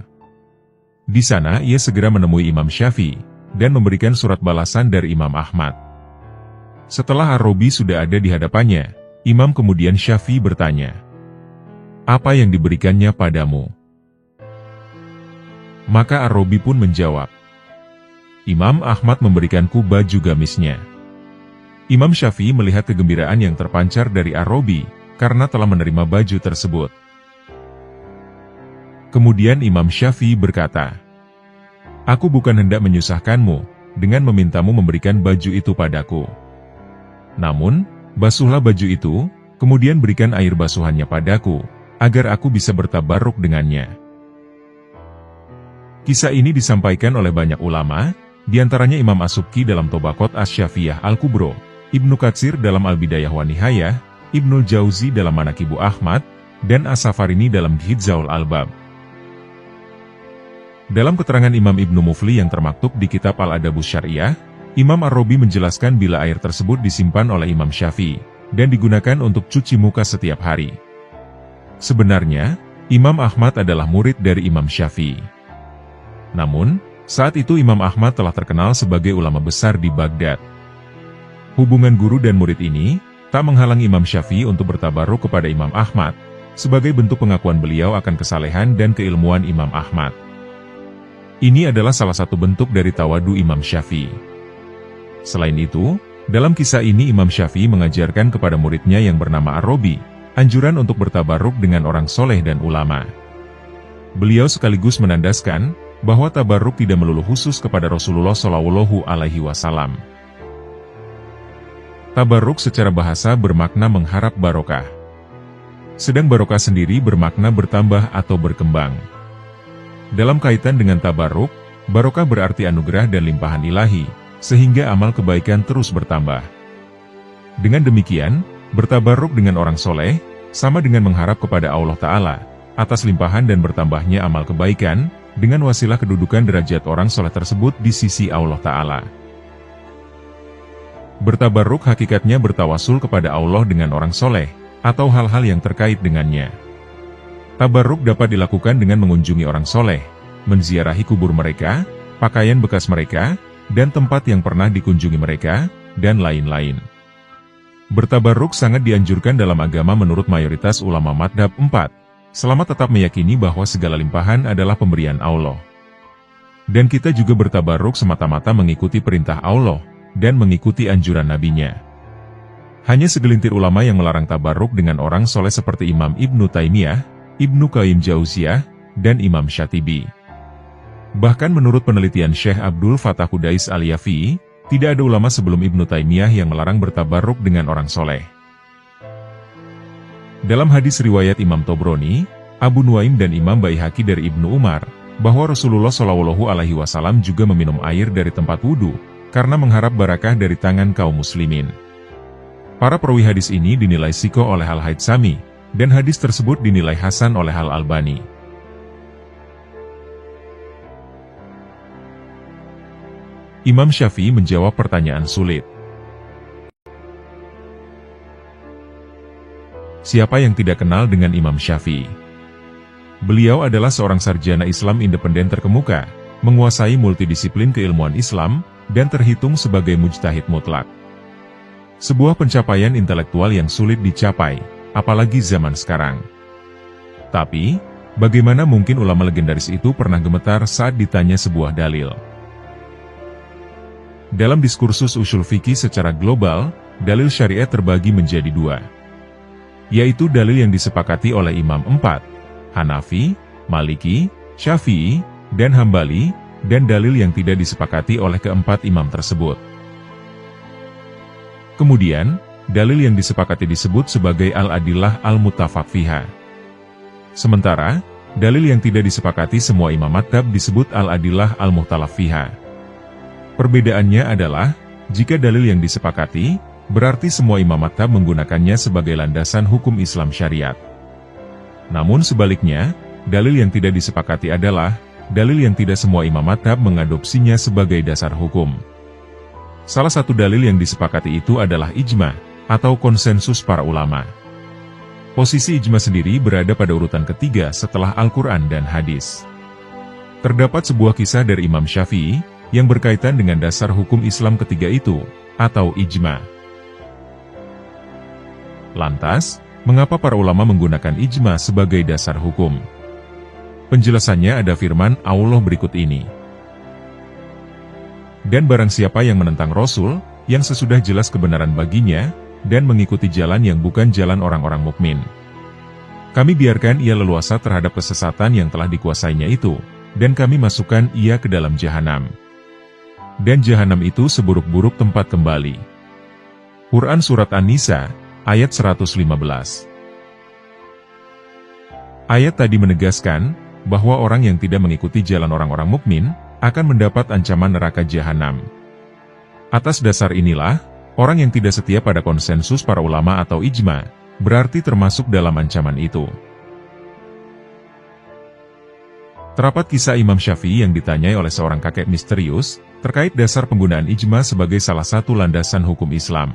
Di sana ia segera menemui Imam Syafi'i, dan memberikan surat balasan dari Imam Ahmad. Setelah Ar-Rabi sudah ada di hadapannya, Imam kemudian Syafi'i bertanya, "Apa yang diberikannya padamu?" Maka Ar-Rabi pun menjawab, "Imam Ahmad memberikanku baju gamisnya." Imam Syafi'i melihat kegembiraan yang terpancar dari Ar-Rabi, karena telah menerima baju tersebut. Kemudian Imam Syafi'i berkata, "Aku bukan hendak menyusahkanmu, dengan memintamu memberikan baju itu padaku. Namun, basuhlah baju itu, kemudian berikan air basuhannya padaku, agar aku bisa bertabarruk dengannya." Kisah ini disampaikan oleh banyak ulama, diantaranya Imam As-Subki dalam Tobaqat Asy-Syafi'iyah Al-Kubro, Ibnu Katsir dalam Al-Bidayah wa Nihayah, Ibnul Jauzi dalam Manaqibu Ahmad, dan As-Safarini dalam Hidzul Albab. Dalam keterangan Imam Ibnu Mufli yang termaktub di kitab Al-Adabus Syariah, Imam Ar-Rabi menjelaskan bila air tersebut disimpan oleh Imam Syafi'i, dan digunakan untuk cuci muka setiap hari. Sebenarnya, Imam Ahmad adalah murid dari Imam Syafi'i. Namun, saat itu Imam Ahmad telah terkenal sebagai ulama besar di Baghdad. Hubungan guru dan murid ini tak menghalangi Imam Syafi'i untuk bertabarruk kepada Imam Ahmad, sebagai bentuk pengakuan beliau akan kesalehan dan keilmuan Imam Ahmad. Ini adalah salah satu bentuk dari tawadu Imam Syafi'i. Selain itu, dalam kisah ini Imam Syafi'i mengajarkan kepada muridnya yang bernama Ar-Rabi, anjuran untuk bertabarruk dengan orang soleh dan ulama. Beliau sekaligus menandaskan, bahwa tabarruk tidak melulu khusus kepada Rasulullah Shallallahu Alaihi Wasallam. Tabarruk secara bahasa bermakna mengharap barokah. Sedang barokah sendiri bermakna bertambah atau berkembang. Dalam kaitan dengan tabarruk, Barokah berarti anugerah dan limpahan ilahi, sehingga amal kebaikan terus bertambah. Dengan demikian, bertabarruk dengan orang soleh, sama dengan mengharap kepada Allah Ta'ala, atas limpahan dan bertambahnya amal kebaikan, dengan wasilah kedudukan derajat orang soleh tersebut di sisi Allah Ta'ala. Bertabarruk hakikatnya bertawasul kepada Allah dengan orang soleh, atau hal-hal yang terkait dengannya. Tabarruk dapat dilakukan dengan mengunjungi orang soleh, menziarahi kubur mereka, pakaian bekas mereka, dan tempat yang pernah dikunjungi mereka, dan lain-lain. Bertabarruk sangat dianjurkan dalam agama menurut mayoritas ulama madhab 4, selama tetap meyakini bahwa segala limpahan adalah pemberian Allah. Dan kita juga bertabarruk semata-mata mengikuti perintah Allah, dan mengikuti anjuran nabinya. Hanya segelintir ulama yang melarang tabarruk dengan orang soleh seperti Imam Ibnu Taimiyah, Ibnu Qayyim Jauziyah, dan Imam Syatibi. Bahkan menurut penelitian Syekh Abdul Fattah Qudais Al-Yafi'i, tidak ada ulama sebelum Ibnu Taimiyah yang melarang bertabarruk dengan orang soleh. Dalam hadis riwayat Imam Tobroni, Abu Nuaim dan Imam Baihaqi dari Ibnu Umar, bahwa Rasulullah SAW juga meminum air dari tempat wudhu, karena mengharap barakah dari tangan kaum muslimin. Para perawi hadis ini dinilai sikoh oleh Al-Haytsami, dan hadis tersebut dinilai hasan oleh Al-Albani. Imam Syafi'i menjawab pertanyaan sulit. Siapa yang tidak kenal dengan Imam Syafi'i? Beliau adalah seorang sarjana Islam independen terkemuka, menguasai multidisiplin keilmuan Islam, dan terhitung sebagai mujtahid mutlak. Sebuah pencapaian intelektual yang sulit dicapai, apalagi zaman sekarang. Tapi, bagaimana mungkin ulama legendaris itu pernah gemetar saat ditanya sebuah dalil? Dalam diskursus usul fikih secara global, dalil syariat terbagi menjadi dua, yaitu dalil yang disepakati oleh Imam 4, Hanafi, Maliki, Syafi'i, dan Hambali, dan dalil yang tidak disepakati oleh keempat imam tersebut. Kemudian, dalil yang disepakati disebut sebagai al-adillah al-muttafaq fiha. Sementara, dalil yang tidak disepakati semua imam madhab disebut al-adillah al-mukhtalaf fiha. Perbedaannya adalah, jika dalil yang disepakati, berarti semua imam madhab menggunakannya sebagai landasan hukum Islam syariat. Namun sebaliknya, dalil yang tidak disepakati adalah, dalil yang tidak semua imam madhab mengadopsinya sebagai dasar hukum. Salah satu dalil yang disepakati itu adalah ijma, atau konsensus para ulama. Posisi ijma sendiri berada pada urutan ketiga setelah Al-Quran dan hadis. Terdapat sebuah kisah dari Imam Syafi'i, yang berkaitan dengan dasar hukum Islam ketiga itu, atau ijma. Lantas, mengapa para ulama menggunakan ijma sebagai dasar hukum? Penjelasannya ada firman Allah berikut ini. Dan barang siapa yang menentang Rasul, yang sesudah jelas kebenaran baginya, dan mengikuti jalan yang bukan jalan orang-orang mukmin, kami biarkan ia leluasa terhadap kesesatan yang telah dikuasainya itu, dan kami masukkan ia ke dalam jahanam. Dan jahanam itu seburuk-buruk tempat kembali. Quran Surat An-Nisa, ayat 115. Ayat tadi menegaskan, bahwa orang yang tidak mengikuti jalan orang-orang mukmin, akan mendapat ancaman neraka jahanam. Atas dasar inilah, orang yang tidak setia pada konsensus para ulama atau ijma, berarti termasuk dalam ancaman itu. Terdapat kisah Imam Syafi'i yang ditanyai oleh seorang kakek misterius, terkait dasar penggunaan ijma sebagai salah satu landasan hukum Islam.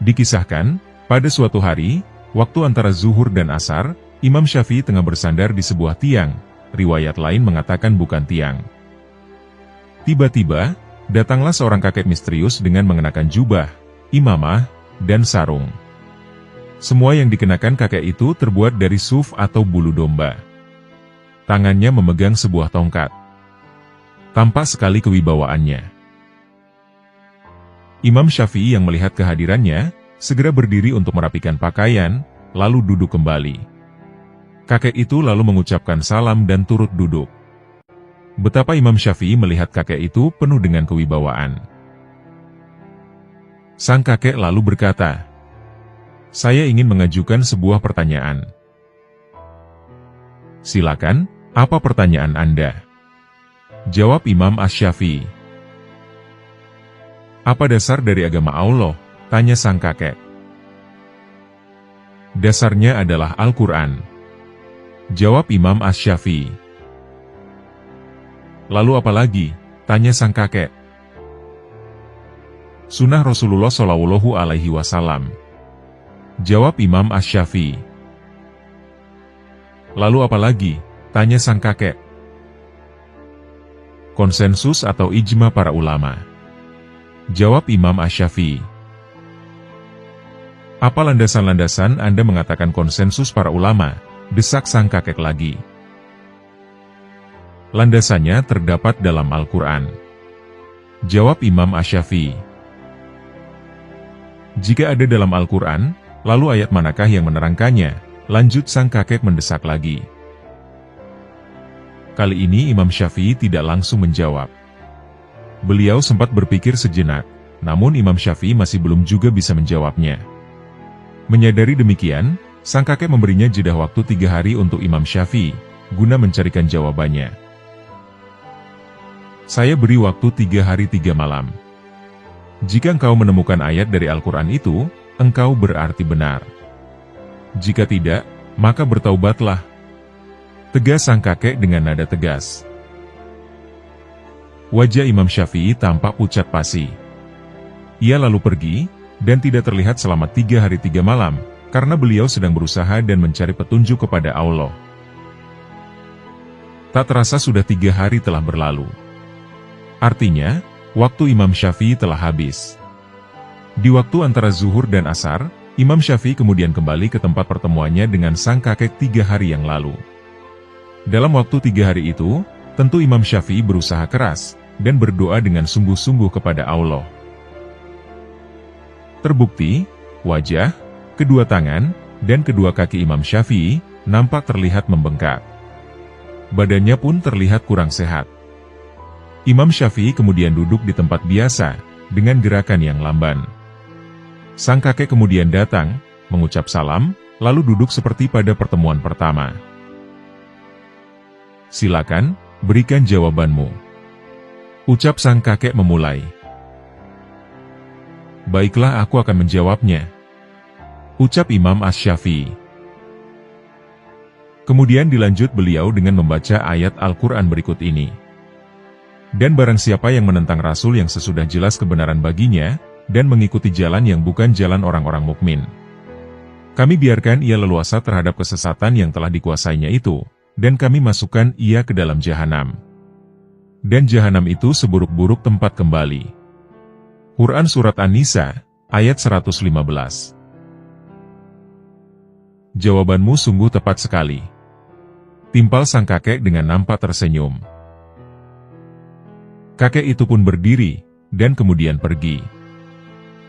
Dikisahkan, pada suatu hari, waktu antara zuhur dan asar, Imam Syafi'i tengah bersandar di sebuah tiang, riwayat lain mengatakan bukan tiang. Tiba-tiba, datanglah seorang kakek misterius dengan mengenakan jubah, imamah, dan sarung. Semua yang dikenakan kakek itu terbuat dari suf atau bulu domba. Tangannya memegang sebuah tongkat. Tampak sekali kewibawaannya. Imam Syafi'i yang melihat kehadirannya, segera berdiri untuk merapikan pakaian, lalu duduk kembali. Kakek itu lalu mengucapkan salam dan turut duduk. Betapa Imam Syafi'i melihat kakek itu penuh dengan kewibawaan. Sang kakek lalu berkata, "Saya ingin mengajukan sebuah pertanyaan." "Silakan, apa pertanyaan Anda?" Jawab Imam Asy-Syafi'i. Apa dasar dari agama Allah? Tanya sang kakek. Dasarnya adalah Al-Quran. Jawab Imam Asy-Syafi'i. Lalu apa lagi? Tanya sang kakek. Sunnah Rasulullah Shallallahu Alaihi Wasallam. Jawab Imam Asy-Syafi'i. Lalu apa lagi? Tanya sang kakek. Konsensus atau ijma para ulama. Jawab Imam Asy-Syafi'i. Apa landasan-landasan Anda mengatakan konsensus para ulama? Desak sang kakek lagi. Landasannya terdapat dalam Al-Quran. Jawab Imam Asy-Syafi'i. Jika ada dalam Al-Quran, lalu ayat manakah yang menerangkannya? Lanjut sang kakek mendesak lagi. Kali ini Imam Syafi'i tidak langsung menjawab. Beliau sempat berpikir sejenak, namun Imam Syafi'i masih belum juga bisa menjawabnya. Menyadari demikian, sang kakek memberinya jeda waktu 3 hari untuk Imam Syafi'i, guna mencarikan jawabannya. Saya beri waktu 3 hari 3 malam. Jika engkau menemukan ayat dari Al-Quran itu, engkau berarti benar. Jika tidak, maka bertaubatlah. Tegas sang kakek dengan nada tegas. Wajah Imam Syafi'i tampak pucat pasi. Ia lalu pergi, dan tidak terlihat selama 3 hari 3 malam, karena beliau sedang berusaha dan mencari petunjuk kepada Allah. Tak terasa sudah 3 hari telah berlalu. Artinya, waktu Imam Syafi'i telah habis. Di waktu antara zuhur dan asar, Imam Syafi'i kemudian kembali ke tempat pertemuannya dengan sang kakek 3 hari yang lalu. Dalam waktu 3 hari itu, tentu Imam Syafi'i berusaha keras, dan berdoa dengan sungguh-sungguh kepada Allah. Terbukti, wajah, kedua tangan, dan kedua kaki Imam Syafi'i nampak terlihat membengkak. Badannya pun terlihat kurang sehat. Imam Syafi'i kemudian duduk di tempat biasa, dengan gerakan yang lamban. Sang kakek kemudian datang, mengucap salam, lalu duduk seperti pada pertemuan pertama. Silakan, berikan jawabanmu. Ucap sang kakek memulai. Baiklah, aku akan menjawabnya. Ucap Imam Asy-Syafi'i. Kemudian dilanjut beliau dengan membaca ayat Al-Quran berikut ini. Dan barang siapa yang menentang Rasul yang sesudah jelas kebenaran baginya, dan mengikuti jalan yang bukan jalan orang-orang mukmin, kami biarkan ia leluasa terhadap kesesatan yang telah dikuasainya itu, dan kami masukkan ia ke dalam jahanam. Dan jahanam itu seburuk-buruk tempat kembali. Quran Surat An-Nisa, ayat 115. Jawabanmu sungguh tepat sekali. Timpal sang kakek dengan nampak tersenyum. Kakek itu pun berdiri, dan kemudian pergi.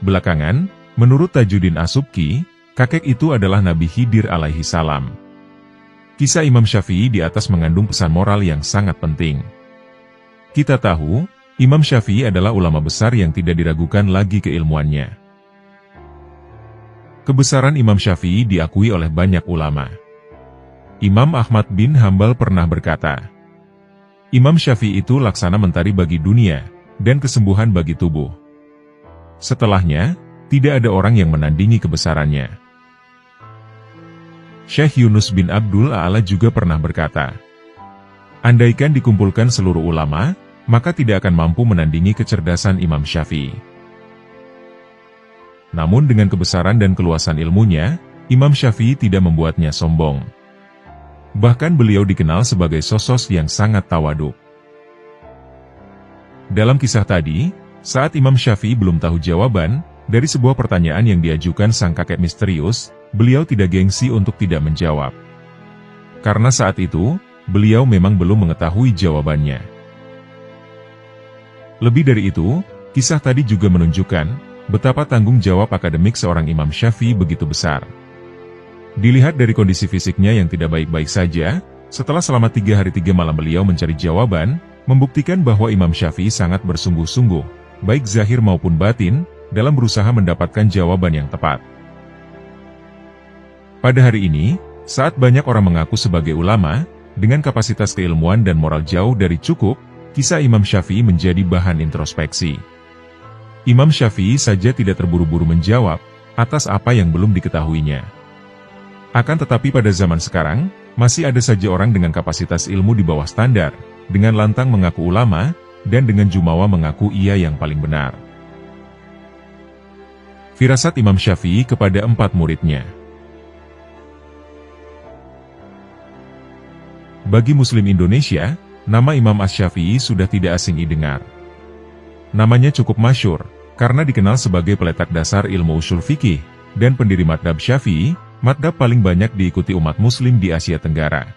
Belakangan, menurut Tajuddin As-Subki, kakek itu adalah Nabi Khidir alaihi salam. Kisah Imam Syafi'i di atas mengandung pesan moral yang sangat penting. Kita tahu, Imam Syafi'i adalah ulama besar yang tidak diragukan lagi keilmuannya. Kebesaran Imam Syafi'i diakui oleh banyak ulama. Imam Ahmad bin Hambal pernah berkata, Imam Syafi'i itu laksana mentari bagi dunia, dan kesembuhan bagi tubuh. Setelahnya, tidak ada orang yang menandingi kebesarannya. Syekh Yunus bin Abdul A'la juga pernah berkata, andaikan dikumpulkan seluruh ulama, maka tidak akan mampu menandingi kecerdasan Imam Syafi'i. Namun dengan kebesaran dan keluasan ilmunya, Imam Syafi'i tidak membuatnya sombong. Bahkan beliau dikenal sebagai sosok yang sangat tawadhu. Dalam kisah tadi, saat Imam Syafi'i belum tahu jawaban, dari sebuah pertanyaan yang diajukan sang kakek misterius, beliau tidak gengsi untuk tidak menjawab. Karena saat itu, beliau memang belum mengetahui jawabannya. Lebih dari itu, kisah tadi juga menunjukkan betapa tanggung jawab akademik seorang Imam Syafi'i begitu besar. Dilihat dari kondisi fisiknya yang tidak baik-baik saja, setelah selama 3 hari 3 malam beliau mencari jawaban, membuktikan bahwa Imam Syafi'i sangat bersungguh-sungguh, baik zahir maupun batin, dalam berusaha mendapatkan jawaban yang tepat. Pada hari ini, saat banyak orang mengaku sebagai ulama, dengan kapasitas keilmuan dan moral jauh dari cukup, kisah Imam Syafi'i menjadi bahan introspeksi. Imam Syafi'i saja tidak terburu-buru menjawab atas apa yang belum diketahuinya. Akan tetapi pada zaman sekarang, masih ada saja orang dengan kapasitas ilmu di bawah standar, dengan lantang mengaku ulama, dan dengan jumawa mengaku ia yang paling benar. Firasat Imam Syafi'i kepada 4 muridnya. Bagi Muslim Indonesia, nama Imam Asy-Syafi'i sudah tidak asing didengar. Namanya cukup masyhur, karena dikenal sebagai peletak dasar ilmu ushul fikih, dan pendiri madhab Syafi'i, madhab paling banyak diikuti umat Muslim di Asia Tenggara.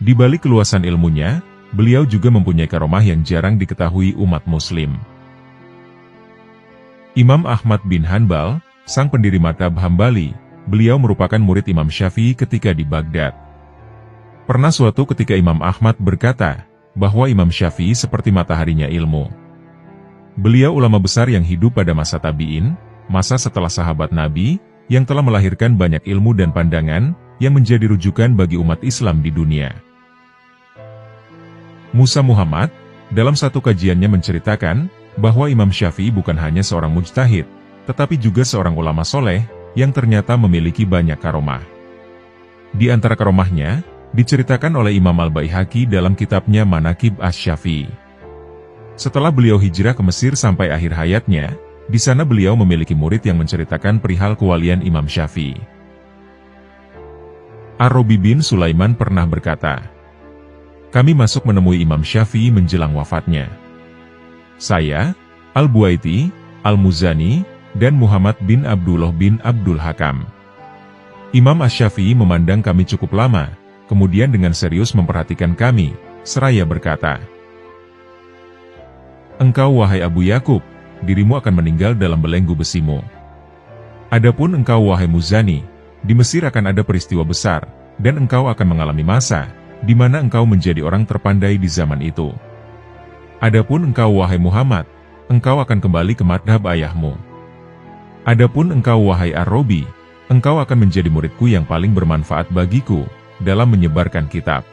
Di balik keluasan ilmunya, beliau juga mempunyai karomah yang jarang diketahui umat Muslim. Imam Ahmad bin Hanbal, sang pendiri madhab Hambali, beliau merupakan murid Imam Syafi'i ketika di Baghdad. Pernah suatu ketika Imam Ahmad berkata, bahwa Imam Syafi'i seperti mataharinya ilmu. Beliau ulama besar yang hidup pada masa tabi'in, masa setelah sahabat Nabi, yang telah melahirkan banyak ilmu dan pandangan, yang menjadi rujukan bagi umat Islam di dunia. Musa Muhammad, dalam satu kajiannya menceritakan, bahwa Imam Syafi'i bukan hanya seorang mujtahid, tetapi juga seorang ulama soleh, yang ternyata memiliki banyak karomah. Di antara karomahnya, diceritakan oleh Imam Al-Baihaqi dalam kitabnya Manaqib Asy-Syafi'i. Setelah beliau hijrah ke Mesir sampai akhir hayatnya, di sana beliau memiliki murid yang menceritakan perihal kewalian Imam Syafi'i. Ar-Rabi bin Sulaiman pernah berkata, "Kami masuk menemui Imam Syafi'i menjelang wafatnya. Saya, Al-Buaiti, Al-Muzani, dan Muhammad bin Abdullah bin Abdul Hakam. Imam Asy-Syafi'i memandang kami cukup lama, kemudian dengan serius memperhatikan kami, seraya berkata, 'Engkau wahai Abu Yakub, dirimu akan meninggal dalam belenggu besimu. Adapun engkau wahai Muzani, di Mesir akan ada peristiwa besar, dan engkau akan mengalami masa, di mana engkau menjadi orang terpandai di zaman itu. Adapun engkau wahai Muhammad, engkau akan kembali ke madhab ayahmu. Adapun engkau wahai Ar-Rabi, engkau akan menjadi muridku yang paling bermanfaat bagiku, dalam menyebarkan kitab.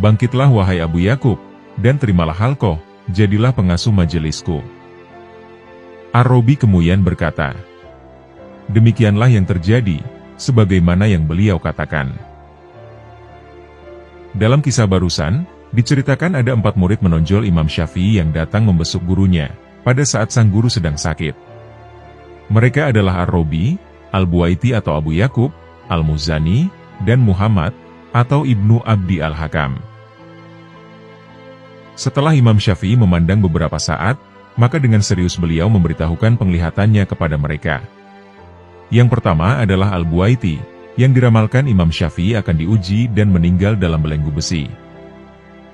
Bangkitlah wahai Abu Yakub, dan terimalah halqoh, jadilah pengasuh majelisku.' Ar-Rabi kemudian berkata, 'Demikianlah yang terjadi, sebagaimana yang beliau katakan.' Dalam kisah barusan, diceritakan ada 4 murid menonjol Imam Syafi'i yang datang membesuk gurunya, pada saat sang guru sedang sakit. Mereka adalah Ar-Rabi, Al-Buaiti atau Abu Yakub, Al-Muzani, dan Muhammad, atau Ibnu Abdi Al-Hakam. Setelah Imam Syafi'i memandang beberapa saat, maka dengan serius beliau memberitahukan penglihatannya kepada mereka. Yang pertama adalah Al-Buaiti, yang diramalkan Imam Syafi'i akan diuji dan meninggal dalam belenggu besi.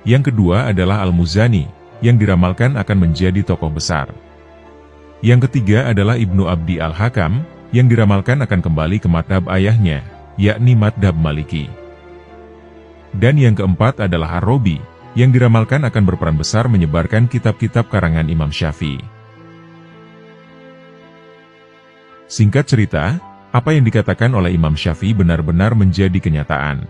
Yang kedua adalah Al-Muzani, yang diramalkan akan menjadi tokoh besar. Yang ketiga adalah Ibnu Abdi Al-Hakam, yang diramalkan akan kembali ke madhab ayahnya, yakni madhab Maliki. Dan yang keempat adalah Ar-Rabi, yang diramalkan akan berperan besar menyebarkan kitab-kitab karangan Imam Syafi'i. Singkat cerita, apa yang dikatakan oleh Imam Syafi'i benar-benar menjadi kenyataan.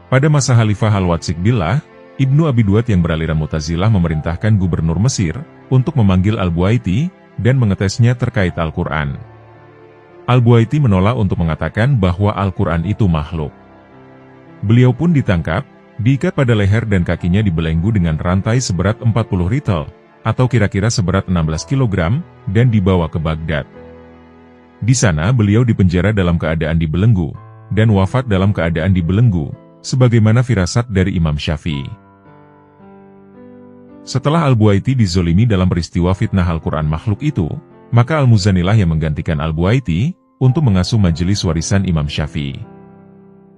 Pada masa Khalifah Al-Watsiq Billah, Ibnu Abi Duat yang beraliran Mu'tazilah memerintahkan gubernur Mesir untuk memanggil Al-Buaiti dan mengetesnya terkait Al-Quran. Al-Buaiti menolak untuk mengatakan bahwa Al-Quran itu makhluk. Beliau pun ditangkap, diikat pada leher dan kakinya dibelenggu dengan rantai seberat 40 ritel, atau kira-kira seberat 16 kg, dan dibawa ke Baghdad. Di sana beliau dipenjara dalam keadaan dibelenggu, dan wafat dalam keadaan dibelenggu, sebagaimana firasat dari Imam Syafi'i. Setelah Al-Buaiti dizolimi dalam peristiwa fitnah Al-Quran makhluk itu, maka Al-Muzanilah yang menggantikan Al-Buaiti, untuk mengasuh majelis warisan Imam Syafi'i.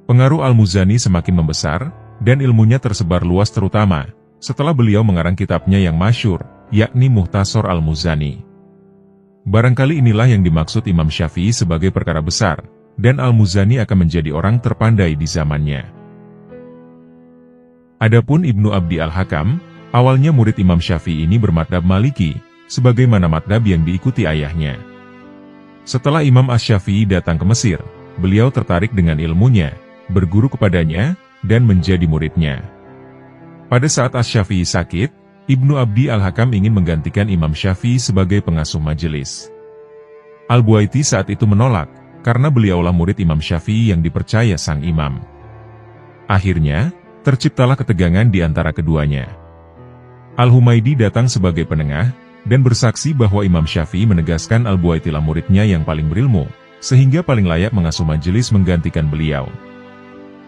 Pengaruh Al-Muzani semakin membesar, dan ilmunya tersebar luas terutama, setelah beliau mengarang kitabnya yang masyhur, yakni Mukhtasar Al-Muzani. Barangkali inilah yang dimaksud Imam Syafi'i sebagai perkara besar, dan Al-Muzani akan menjadi orang terpandai di zamannya. Adapun Ibnu Abdi Al-Hakam, awalnya murid Imam Syafi'i ini bermadhab Maliki, sebagaimana madhab yang diikuti ayahnya. Setelah Imam Asy-Syafi'i datang ke Mesir, beliau tertarik dengan ilmunya, berguru kepadanya, dan menjadi muridnya. Pada saat Asy-Syafi'i sakit, Ibnu Abdi Al-Hakam ingin menggantikan Imam Syafi'i sebagai pengasuh majelis. Al-Buaiti saat itu menolak, karena beliaulah murid Imam Syafi'i yang dipercaya sang imam. Akhirnya, terciptalah ketegangan di antara keduanya. Al-Humaidi datang sebagai penengah, dan bersaksi bahwa Imam Syafi'i menegaskan Al-Buaitilah muridnya yang paling berilmu, sehingga paling layak mengasuh majelis menggantikan beliau.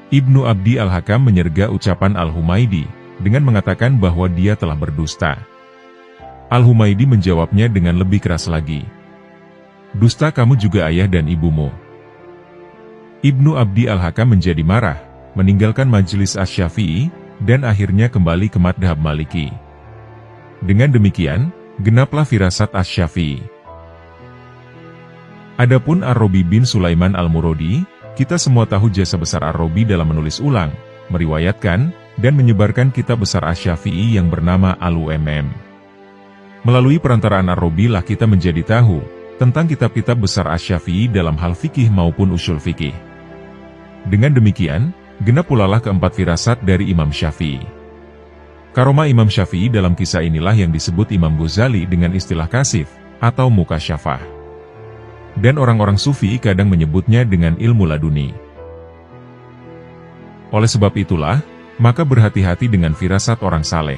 Ibnu Abdi Al-Hakam menyerga ucapan Al-Humaidi, dengan mengatakan bahwa dia telah berdusta. Al-Humaidi menjawabnya dengan lebih keras lagi. Dusta kamu juga ayah dan ibumu. Ibnu Abdi Al-Hakam menjadi marah, meninggalkan majelis Asy-Syafi'i, dan akhirnya kembali ke madhab Maliki. Dengan demikian, genaplah firasat Asy-Syafi'i. Adapun Ar-Rabi bin Sulaiman Al-Muradi, kita semua tahu jasa besar Ar-Rabi dalam menulis ulang, meriwayatkan, dan menyebarkan kitab besar Asy-Syafi'i yang bernama Al-Umm. Melalui perantaraan Ar-Rabi lah kita menjadi tahu tentang kitab-kitab besar Asy-Syafi'i dalam hal fikih maupun usul fikih. Dengan demikian, genap pulalah keempat firasat dari Imam Syafi'i. Karomah Imam Syafi'i dalam kisah inilah yang disebut Imam Ghazali dengan istilah kasif, atau mukasyafah. Dan orang-orang sufi kadang menyebutnya dengan ilmu laduni. Oleh sebab itulah, maka berhati-hati dengan firasat orang saleh.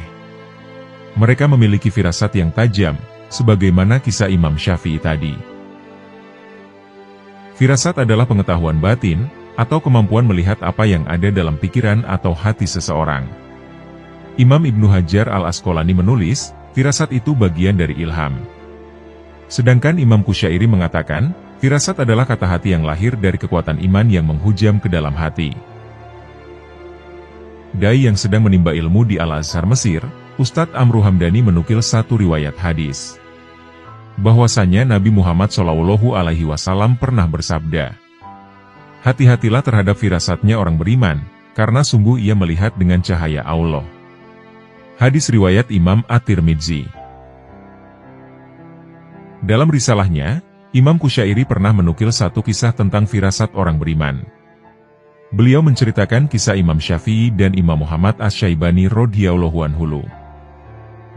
Mereka memiliki firasat yang tajam, sebagaimana kisah Imam Syafi'i tadi. Firasat adalah pengetahuan batin, atau kemampuan melihat apa yang ada dalam pikiran atau hati seseorang. Imam Ibnu Hajar Al-Asqalani menulis, firasat itu bagian dari ilham. Sedangkan Imam Qusyairi mengatakan, firasat adalah kata hati yang lahir dari kekuatan iman yang menghujam ke dalam hati. Dai yang sedang menimba ilmu di Al-Azhar Mesir, Ustadz Amru Hamdani menukil satu riwayat hadis. Bahwasanya Nabi Muhammad SAW pernah bersabda, hati-hatilah terhadap firasatnya orang beriman, karena sungguh ia melihat dengan cahaya Allah. Hadis riwayat Imam At-Tirmidzi. Dalam risalahnya, Imam Qusyairi pernah menukil satu kisah tentang firasat orang beriman. Beliau menceritakan kisah Imam Syafi'i dan Imam Muhammad Asy-Syaibani radhiyallahu anhu.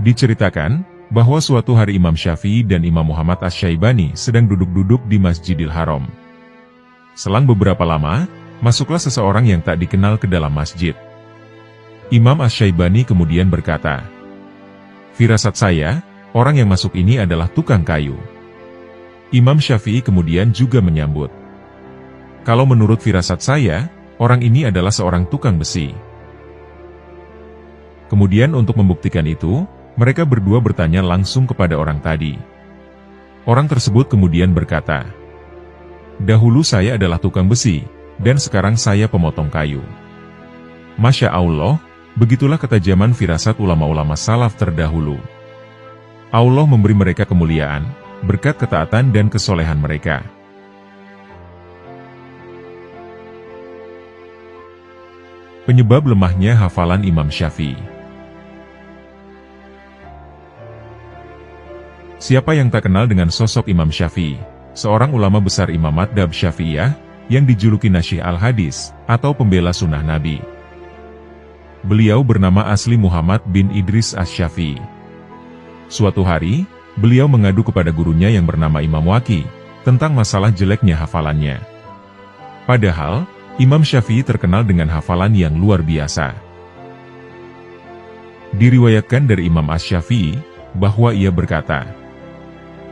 Diceritakan bahwa suatu hari Imam Syafi'i dan Imam Muhammad Asy-Syaibani sedang duduk-duduk di Masjidil Haram. Selang beberapa lama, masuklah seseorang yang tak dikenal ke dalam masjid. Imam Asy-Syaibani kemudian berkata, firasat saya, orang yang masuk ini adalah tukang kayu. Imam Syafi'i kemudian juga menyambut, kalau menurut firasat saya, orang ini adalah seorang tukang besi. Kemudian untuk membuktikan itu, mereka berdua bertanya langsung kepada orang tadi. Orang tersebut kemudian berkata, dahulu saya adalah tukang besi, dan sekarang saya pemotong kayu. Masya Allah, begitulah ketajaman firasat ulama-ulama salaf terdahulu. Allah memberi mereka kemuliaan, berkat ketaatan dan kesolehan mereka. Penyebab lemahnya hafalan Imam Syafi'i. Siapa yang tak kenal dengan sosok Imam Syafi'i, seorang ulama besar Imam Madhab Syafi'iyah, yang dijuluki Nasyih al-Hadis, atau pembela sunnah Nabi. Beliau bernama asli Muhammad bin Idris Asy-Syafi'i. Suatu hari, beliau mengadu kepada gurunya yang bernama Imam Waqi, tentang masalah jeleknya hafalannya. Padahal, Imam Syafi'i terkenal dengan hafalan yang luar biasa. Diriwayatkan dari Imam Asy-Syafi'i, bahwa ia berkata,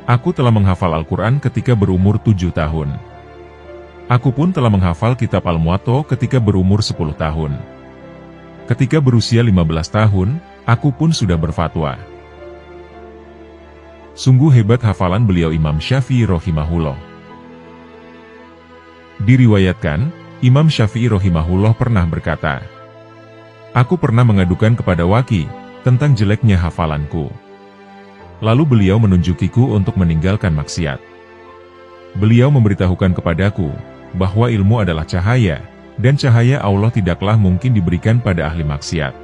aku telah menghafal Al-Quran ketika berumur 7 tahun. Aku pun telah menghafal kitab Al-Muwatta ketika berumur 10 tahun. Ketika berusia 15 tahun, aku pun sudah berfatwa. Sungguh hebat hafalan beliau Imam Syafi'i rahimahullah. Diriwayatkan, Imam Syafi'i rahimahullah pernah berkata, aku pernah mengadukan kepada Waqi tentang jeleknya hafalanku. Lalu beliau menunjukiku untuk meninggalkan maksiat. Beliau memberitahukan kepadaku bahwa ilmu adalah cahaya, dan cahaya Allah tidaklah mungkin diberikan pada ahli maksiat.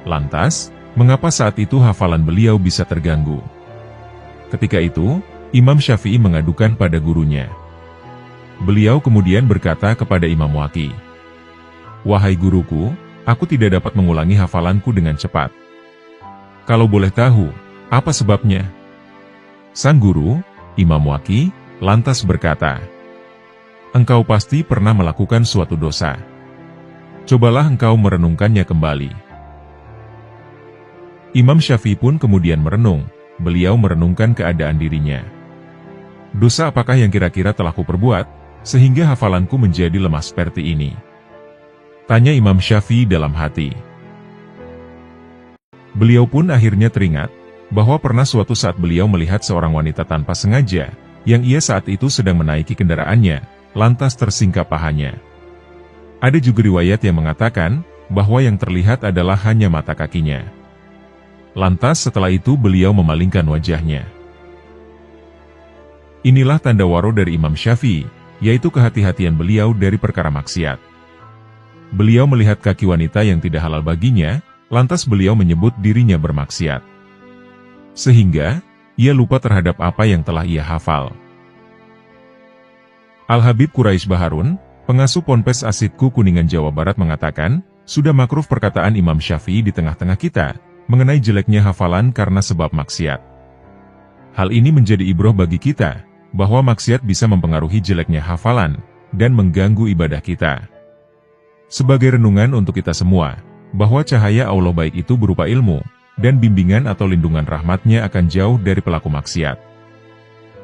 Lantas, mengapa saat itu hafalan beliau bisa terganggu? Ketika itu, Imam Syafi'i mengadukan pada gurunya. Beliau kemudian berkata kepada Imam Waqi, "Wahai guruku, aku tidak dapat mengulangi hafalanku dengan cepat. Kalau boleh tahu, apa sebabnya?" Sang guru, Imam Waqi, lantas berkata, "Engkau pasti pernah melakukan suatu dosa. Cobalah engkau merenungkannya kembali." Imam Syafi'i pun kemudian merenung. Beliau merenungkan keadaan dirinya. "Dosa apakah yang kira-kira telah kuperbuat, sehingga hafalanku menjadi lemah seperti ini?" tanya Imam Syafi'i dalam hati. Beliau pun akhirnya teringat, bahwa pernah suatu saat beliau melihat seorang wanita tanpa sengaja, yang ia saat itu sedang menaiki kendaraannya, lantas tersingkap pahanya. Ada juga riwayat yang mengatakan, bahwa yang terlihat adalah hanya mata kakinya. Lantas setelah itu beliau memalingkan wajahnya. Inilah tanda waro dari Imam Syafi'i, yaitu kehati-hatian beliau dari perkara maksiat. Beliau melihat kaki wanita yang tidak halal baginya, lantas beliau menyebut dirinya bermaksiat. Sehingga, ia lupa terhadap apa yang telah ia hafal. Al-Habib Quraisy Baharun, pengasuh Ponpes Asidku Kuningan Jawa Barat mengatakan, sudah makruf perkataan Imam Syafi'i di tengah-tengah kita, mengenai jeleknya hafalan karena sebab maksiat. Hal ini menjadi ibroh bagi kita, bahwa maksiat bisa mempengaruhi jeleknya hafalan, dan mengganggu ibadah kita. Sebagai renungan untuk kita semua, bahwa cahaya Allah baik itu berupa ilmu, dan bimbingan atau lindungan rahmatnya akan jauh dari pelaku maksiat.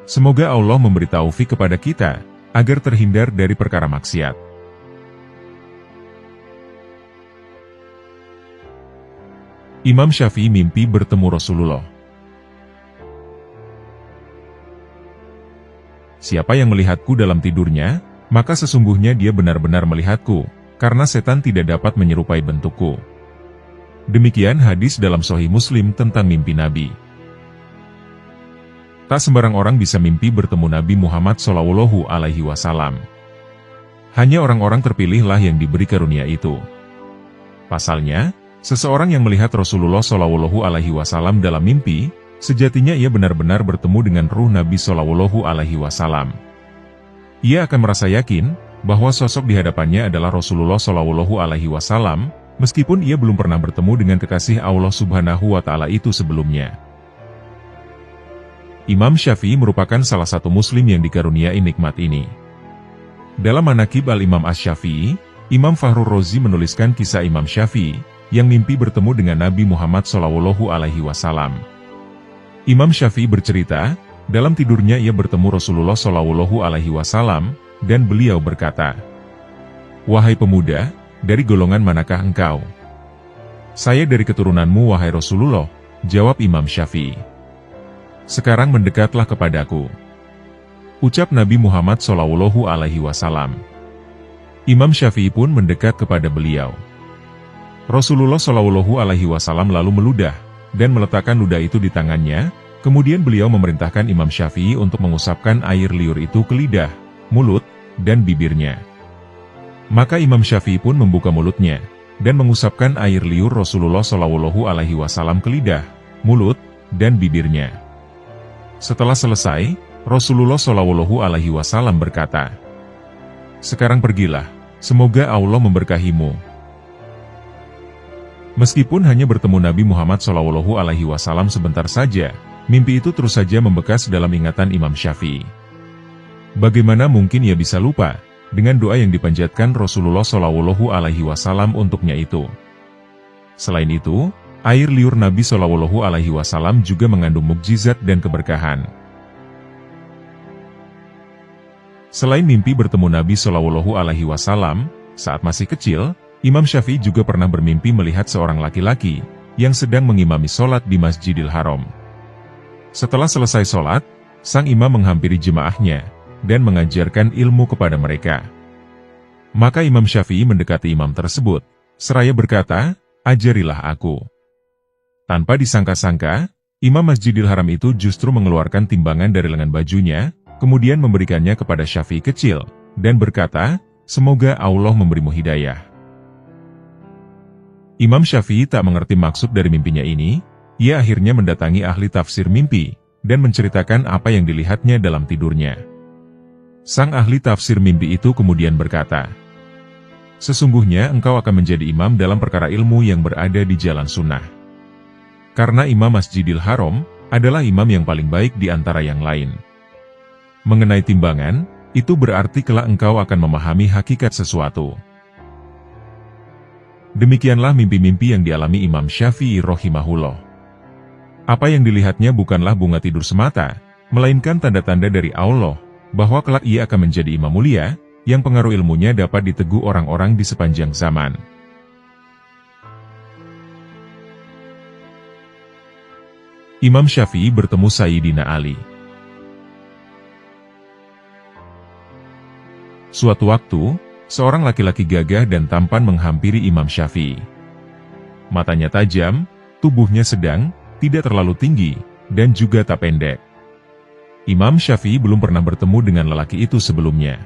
Semoga Allah memberi taufik kepada kita, agar terhindar dari perkara maksiat. Imam Syafi'i mimpi bertemu Rasulullah. Siapa yang melihatku dalam tidurnya, maka sesungguhnya dia benar-benar melihatku, karena setan tidak dapat menyerupai bentukku. Demikian hadis dalam Sahih Muslim tentang mimpi Nabi. Tak sembarang orang bisa mimpi bertemu Nabi Muhammad SAW. Hanya orang-orang terpilihlah yang diberi karunia itu. Pasalnya, seseorang yang melihat Rasulullah SAW dalam mimpi, sejatinya ia benar-benar bertemu dengan ruh Nabi SAW. Ia akan merasa yakin bahwa sosok di hadapannya adalah Rasulullah SAW, meskipun ia belum pernah bertemu dengan kekasih Allah Subhanahu wa Ta'ala itu sebelumnya. Imam Syafi'i merupakan salah satu muslim yang dikaruniai nikmat ini. Dalam Manaqib Al-Imam Asy-Syafi'i, Imam Fakhrur Razi menuliskan kisah Imam Syafi'i yang mimpi bertemu dengan Nabi Muhammad SAW. Imam Syafi'i bercerita, dalam tidurnya ia bertemu Rasulullah SAW, dan beliau berkata, "Wahai pemuda, dari golongan manakah engkau?" "Saya dari keturunanmu wahai Rasulullah," jawab Imam Syafi'i. "Sekarang mendekatlah kepadaku," ucap Nabi Muhammad SAW. Imam Syafi'i pun mendekat kepada beliau. Rasulullah SAW lalu meludah, dan meletakkan ludah itu di tangannya, kemudian beliau memerintahkan Imam Syafi'i untuk mengusapkan air liur itu ke lidah, mulut, dan bibirnya. Maka Imam Syafi'i pun membuka mulutnya, dan mengusapkan air liur Rasulullah SAW ke lidah, mulut, dan bibirnya. Setelah selesai, Rasulullah SAW berkata, "Sekarang pergilah, semoga Allah memberkahimu." Meskipun hanya bertemu Nabi Muhammad SAW sebentar saja, mimpi itu terus saja membekas dalam ingatan Imam Syafi'i. Bagaimana mungkin ia bisa lupa dengan doa yang dipanjatkan Rasulullah SAW untuknya itu? Selain itu, air liur Nabi SAW juga mengandung mukjizat dan keberkahan. Selain mimpi bertemu Nabi SAW, saat masih kecil, Imam Syafi'i juga pernah bermimpi melihat seorang laki-laki yang sedang mengimami sholat di Masjidil Haram. Setelah selesai sholat, sang imam menghampiri jemaahnya dan mengajarkan ilmu kepada mereka. Maka Imam Syafi'i mendekati imam tersebut, seraya berkata, "Ajarilah aku." Tanpa disangka-sangka, Imam Masjidil Haram itu justru mengeluarkan timbangan dari lengan bajunya, kemudian memberikannya kepada Syafi'i kecil, dan berkata, "Semoga Allah memberimu hidayah." Imam Syafi'i tak mengerti maksud dari mimpinya ini, ia akhirnya mendatangi ahli tafsir mimpi, dan menceritakan apa yang dilihatnya dalam tidurnya. Sang ahli tafsir mimpi itu kemudian berkata, Sesungguhnya engkau akan menjadi imam dalam perkara ilmu yang berada di jalan sunnah. Karena imam Masjidil Haram adalah imam yang paling baik di antara yang lain. Mengenai timbangan, itu berarti kelak engkau akan memahami hakikat sesuatu. Demikianlah mimpi-mimpi yang dialami Imam Syafi'i rahimahullah. Apa yang dilihatnya bukanlah bunga tidur semata, melainkan tanda-tanda dari Allah, bahwa kelak ia akan menjadi imam mulia, yang pengaruh ilmunya dapat ditegu orang-orang di sepanjang zaman. Imam Syafi'i bertemu Sayyidina Ali. Suatu waktu, seorang laki-laki gagah dan tampan menghampiri Imam Syafi'i. Matanya tajam, tubuhnya sedang, tidak terlalu tinggi, dan juga tak pendek. Imam Syafi'i belum pernah bertemu dengan lelaki itu sebelumnya.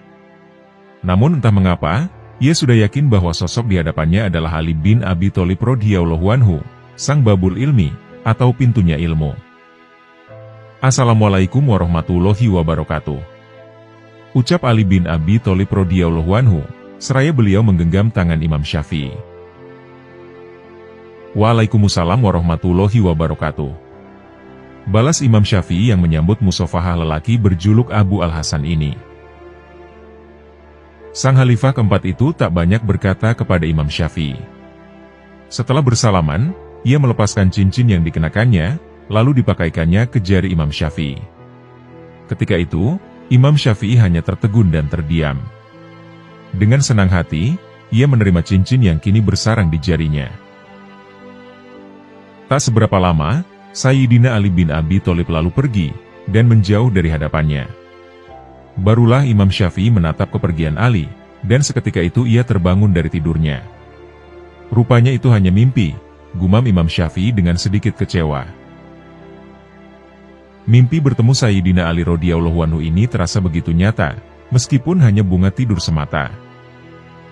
Namun entah mengapa, ia sudah yakin bahwa sosok di hadapannya adalah Ali bin Abi Thalib radhiyallahu anhu, sang babul ilmi, atau pintunya ilmu. Assalamualaikum warahmatullahi wabarakatuh. Ucap Ali bin Abi Thalib radhiyallahu anhu, seraya beliau menggenggam tangan Imam Syafi'i. Waalaikumsalam warahmatullahi wabarakatuh. Balas Imam Syafi'i yang menyambut musafahah lelaki berjuluk Abu Al-Hasan ini. Sang Khalifah keempat itu tak banyak berkata kepada Imam Syafi'i. Setelah bersalaman, ia melepaskan cincin yang dikenakannya, lalu dipakaikannya ke jari Imam Syafi'i. Ketika itu, Imam Syafi'i hanya tertegun dan terdiam. Dengan senang hati, ia menerima cincin yang kini bersarang di jarinya. Tak seberapa lama, Sayyidina Ali bin Abi Thalib lalu pergi, dan menjauh dari hadapannya. Barulah Imam Syafi'i menatap kepergian Ali, dan seketika itu ia terbangun dari tidurnya. Rupanya itu hanya mimpi, gumam Imam Syafi'i dengan sedikit kecewa. Mimpi bertemu Sayyidina Ali radhiyallahu anhu ini terasa begitu nyata, meskipun hanya bunga tidur semata.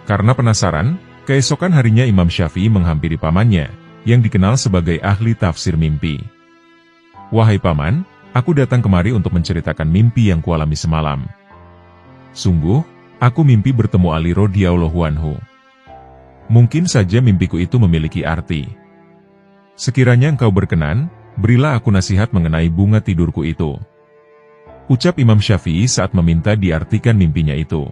Karena penasaran, keesokan harinya Imam Syafi'i menghampiri pamannya, yang dikenal sebagai ahli tafsir mimpi. Wahai paman, aku datang kemari untuk menceritakan mimpi yang kualami semalam. Sungguh, aku mimpi bertemu Ali radhiyallahu anhu. Mungkin saja mimpiku itu memiliki arti. Sekiranya engkau berkenan, berilah aku nasihat mengenai bunga tidurku itu. Ucap Imam Syafi'i saat meminta diartikan mimpinya itu.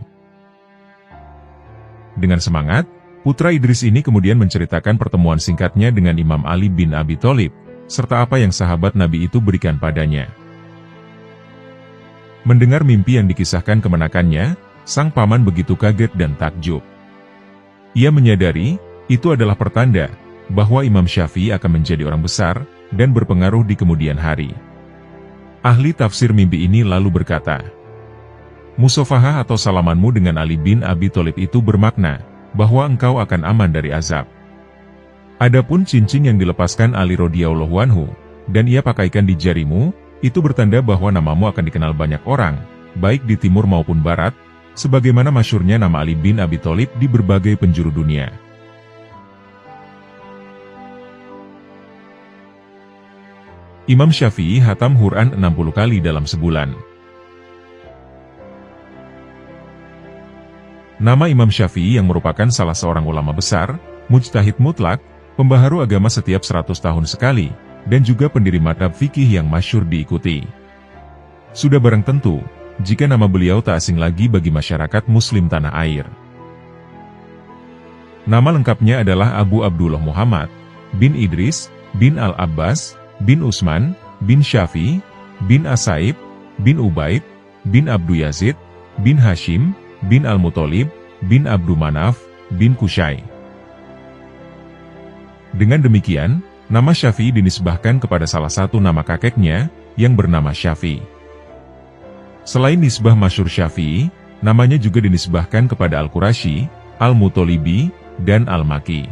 Dengan semangat, putra Idris ini kemudian menceritakan pertemuan singkatnya dengan Imam Ali bin Abi Thalib, serta apa yang sahabat Nabi itu berikan padanya. Mendengar mimpi yang dikisahkan kemenakannya, sang paman begitu kaget dan takjub. Ia menyadari, itu adalah pertanda, bahwa Imam Syafi'i akan menjadi orang besar, dan berpengaruh di kemudian hari. Ahli tafsir mimpi ini lalu berkata, musafahah atau salamanmu dengan Ali bin Abi Thalib itu bermakna, bahwa engkau akan aman dari azab. Adapun cincin yang dilepaskan Ali radhiyallahu anhu, dan ia pakaikan di jarimu, itu bertanda bahwa namamu akan dikenal banyak orang, baik di timur maupun barat, sebagaimana masyhurnya nama Ali bin Abi Thalib di berbagai penjuru dunia. Imam Syafi'i hatam Quran 60 kali dalam sebulan. Nama Imam Syafi'i yang merupakan salah seorang ulama besar, mujtahid mutlak, pembaharu agama setiap 100 tahun sekali, dan juga pendiri madhab fikih yang masyhur diikuti. Sudah barang tentu, jika nama beliau tak asing lagi bagi masyarakat muslim tanah air. Nama lengkapnya adalah Abu Abdullah Muhammad bin Idris, bin Al-Abbas, bin Utsman, bin Syafi'i, bin As-Sa'ib, bin Ubaid, bin Abdu Yazid, bin Hashim, bin Al-Muthalib, bin Abdu Manaf, bin Qusay. Dengan demikian, nama Syafi'i dinisbahkan kepada salah satu nama kakeknya, yang bernama Syafi'i. Selain nisbah masyhur Syafi'i, namanya juga dinisbahkan kepada Al-Qurasyi, Al-Muthalibi, dan Al-Maki.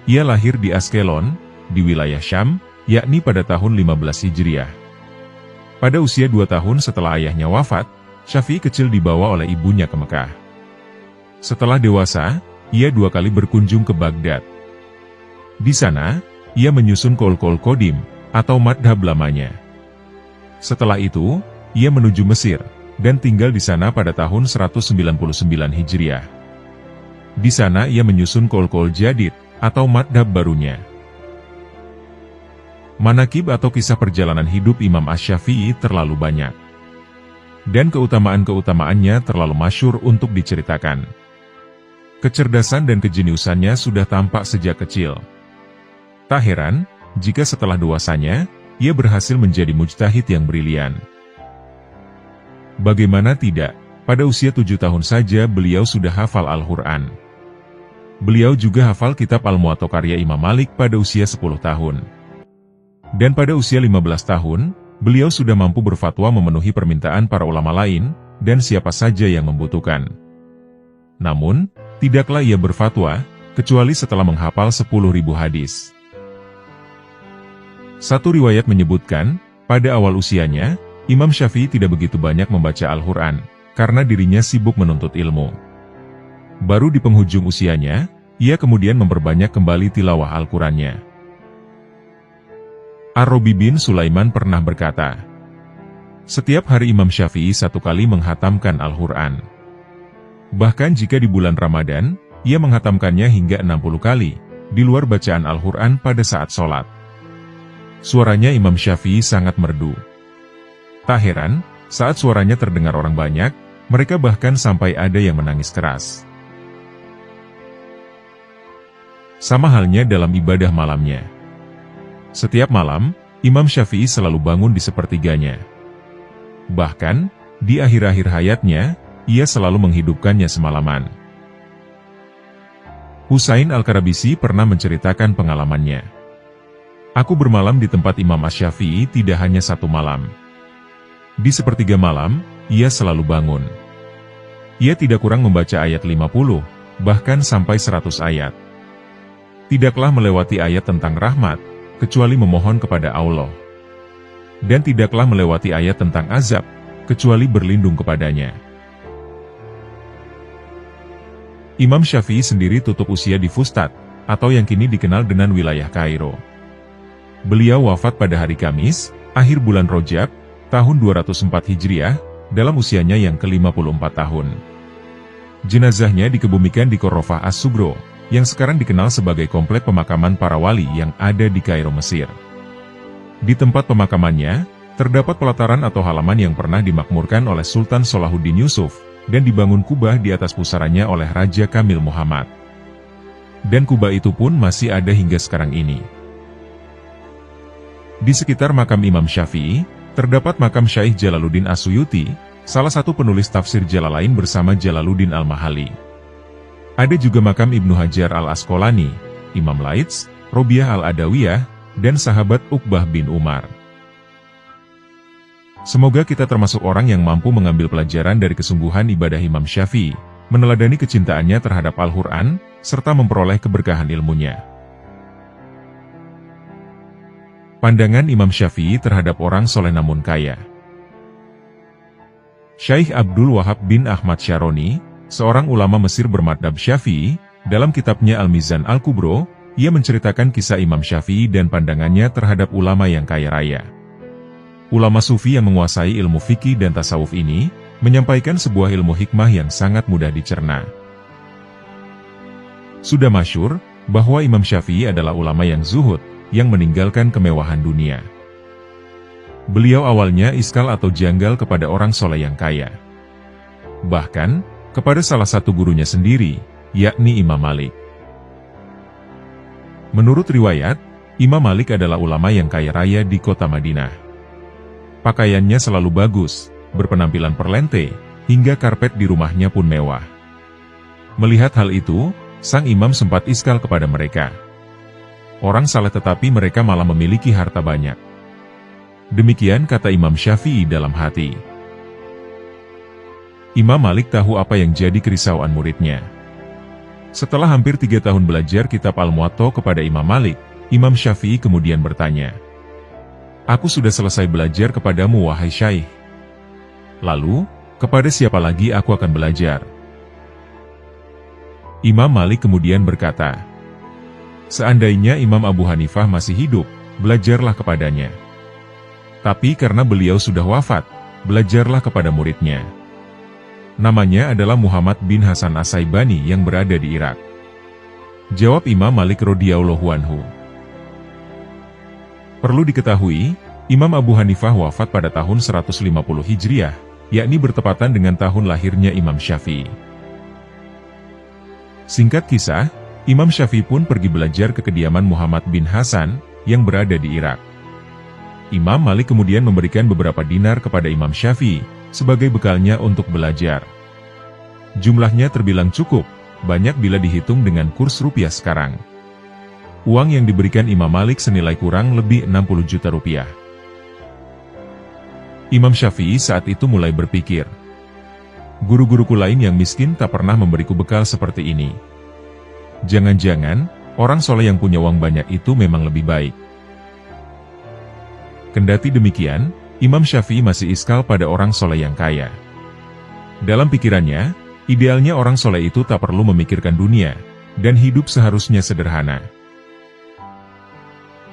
Ia lahir di Askelon, di wilayah Syam, yakni pada tahun 15 Hijriah. Pada usia 2 tahun setelah ayahnya wafat, Syafi'i kecil dibawa oleh ibunya ke Mekah. Setelah dewasa, ia 2 kali berkunjung ke Baghdad. Di sana, ia menyusun Qaul Qadim, atau madhab lamanya. Setelah itu, ia menuju Mesir, dan tinggal di sana pada tahun 199 Hijriah. Di sana ia menyusun qaul-qaul jadid, atau madhab barunya. Manaqib atau kisah perjalanan hidup Imam Asy-Syafi'i terlalu banyak. Dan keutamaan-keutamaannya terlalu masyhur untuk diceritakan. Kecerdasan dan kejeniusannya sudah tampak sejak kecil. Tak heran, jika setelah dewasanya, ia berhasil menjadi mujtahid yang brilian. Bagaimana tidak, pada usia 7 tahun saja beliau sudah hafal Al-Quran. Beliau juga hafal kitab Al-Muwatta karya Imam Malik pada usia 10 tahun. Dan pada usia 15 tahun, beliau sudah mampu berfatwa memenuhi permintaan para ulama lain, dan siapa saja yang membutuhkan. Namun, tidaklah ia berfatwa, kecuali setelah menghafal 10.000 hadis. Satu riwayat menyebutkan, pada awal usianya, Imam Syafi'i tidak begitu banyak membaca Al-Quran, karena dirinya sibuk menuntut ilmu. Baru di penghujung usianya, ia kemudian memperbanyak kembali tilawah Al-Qurannya. Ar-Rabi bin Sulaiman pernah berkata, setiap hari Imam Syafi'i 1 kali menghatamkan Al-Quran. Bahkan jika di bulan Ramadan, ia menghatamkannya hingga 60 kali, di luar bacaan Al-Quran pada saat sholat. Suaranya Imam Syafi'i sangat merdu. Tak heran, saat suaranya terdengar orang banyak, mereka bahkan sampai ada yang menangis keras. Sama halnya dalam ibadah malamnya. Setiap malam, Imam Syafi'i selalu bangun di sepertiganya. Bahkan, di akhir-akhir hayatnya, ia selalu menghidupkannya semalaman. Husain Al-Karabisi pernah menceritakan pengalamannya. Aku bermalam di tempat Imam Asy-Syafi'i tidak hanya 1 malam. Di sepertiga malam, ia selalu bangun. Ia tidak kurang membaca ayat 50, bahkan sampai 100 ayat. Tidaklah melewati ayat tentang rahmat, kecuali memohon kepada Allah. Dan tidaklah melewati ayat tentang azab, kecuali berlindung kepadanya. Imam Syafi'i sendiri tutup usia di Fustat, atau yang kini dikenal dengan wilayah Kairo. Beliau wafat pada hari Kamis, akhir bulan Rajab, tahun 204 Hijriah, dalam usianya yang ke-54 tahun. Jenazahnya dikebumikan di Qorofah As-Sugro, yang sekarang dikenal sebagai komplek pemakaman para wali yang ada di Kairo, Mesir. Di tempat pemakamannya, terdapat pelataran atau halaman yang pernah dimakmurkan oleh Sultan Salahuddin Yusuf, dan dibangun kubah di atas pusarannya oleh Raja Kamil Muhammad. Dan kubah itu pun masih ada hingga sekarang ini. Di sekitar makam Imam Syafi'i, terdapat makam Syaikh Jalaluddin As-Suyuti, salah satu penulis tafsir Jalalain bersama Jalaluddin Al-Mahali. Ada juga makam Ibnu Hajar Al-Asqalani, Imam Laits, Robiah Al-Adawiyah, dan sahabat Uqbah bin Umar. Semoga kita termasuk orang yang mampu mengambil pelajaran dari kesungguhan ibadah Imam Syafi'i, meneladani kecintaannya terhadap Al-Quran, serta memperoleh keberkahan ilmunya. Pandangan Imam Syafi'i terhadap orang soleh namun kaya. Syaikh Abdul Wahab bin Ahmad Syaroni, seorang ulama Mesir bermadhab Syafi'i, dalam kitabnya Al-Mizan Al-Kubro, ia menceritakan kisah Imam Syafi'i dan pandangannya terhadap ulama yang kaya raya. Ulama sufi yang menguasai ilmu fikih dan tasawuf ini, menyampaikan sebuah ilmu hikmah yang sangat mudah dicerna. Sudah masyhur, bahwa Imam Syafi'i adalah ulama yang zuhud, yang meninggalkan kemewahan dunia. Beliau awalnya iskal atau janggal kepada orang soleh yang kaya. Bahkan, kepada salah satu gurunya sendiri, yakni Imam Malik. Menurut riwayat, Imam Malik adalah ulama yang kaya raya di kota Madinah. Pakaiannya selalu bagus, berpenampilan perlente, hingga karpet di rumahnya pun mewah. Melihat hal itu, sang imam sempat iskal kepada mereka. Orang saleh tetapi mereka malah memiliki harta banyak. Demikian kata Imam Syafi'i dalam hati. Imam Malik tahu apa yang jadi kerisauan muridnya. Setelah hampir 3 tahun belajar kitab Al-Muwatta kepada Imam Malik, Imam Syafi'i kemudian bertanya, "Aku sudah selesai belajar kepadamu wahai Syaikh. Lalu, kepada siapa lagi aku akan belajar?" Imam Malik kemudian berkata, "Seandainya Imam Abu Hanifah masih hidup, belajarlah kepadanya. Tapi karena beliau sudah wafat, belajarlah kepada muridnya." Namanya adalah Muhammad bin Hasan As-Saibani yang berada di Irak. Jawab Imam Malik radhiyallahu anhu. Perlu diketahui, Imam Abu Hanifah wafat pada tahun 150 Hijriah, yakni bertepatan dengan tahun lahirnya Imam Syafi'i. Singkat kisah, Imam Syafi'i pun pergi belajar ke kediaman Muhammad bin Hasan yang berada di Irak. Imam Malik kemudian memberikan beberapa dinar kepada Imam Syafi'i sebagai bekalnya untuk belajar. Jumlahnya terbilang cukup, banyak bila dihitung dengan kurs rupiah sekarang. Uang yang diberikan Imam Malik senilai kurang lebih 60 juta rupiah. Imam Syafi'i saat itu mulai berpikir, guru-guruku lain yang miskin tak pernah memberiku bekal seperti ini. Jangan-jangan, orang soleh yang punya uang banyak itu memang lebih baik. Kendati demikian, Imam Syafi'i masih iskal pada orang soleh yang kaya. Dalam pikirannya, idealnya orang soleh itu tak perlu memikirkan dunia, dan hidup seharusnya sederhana.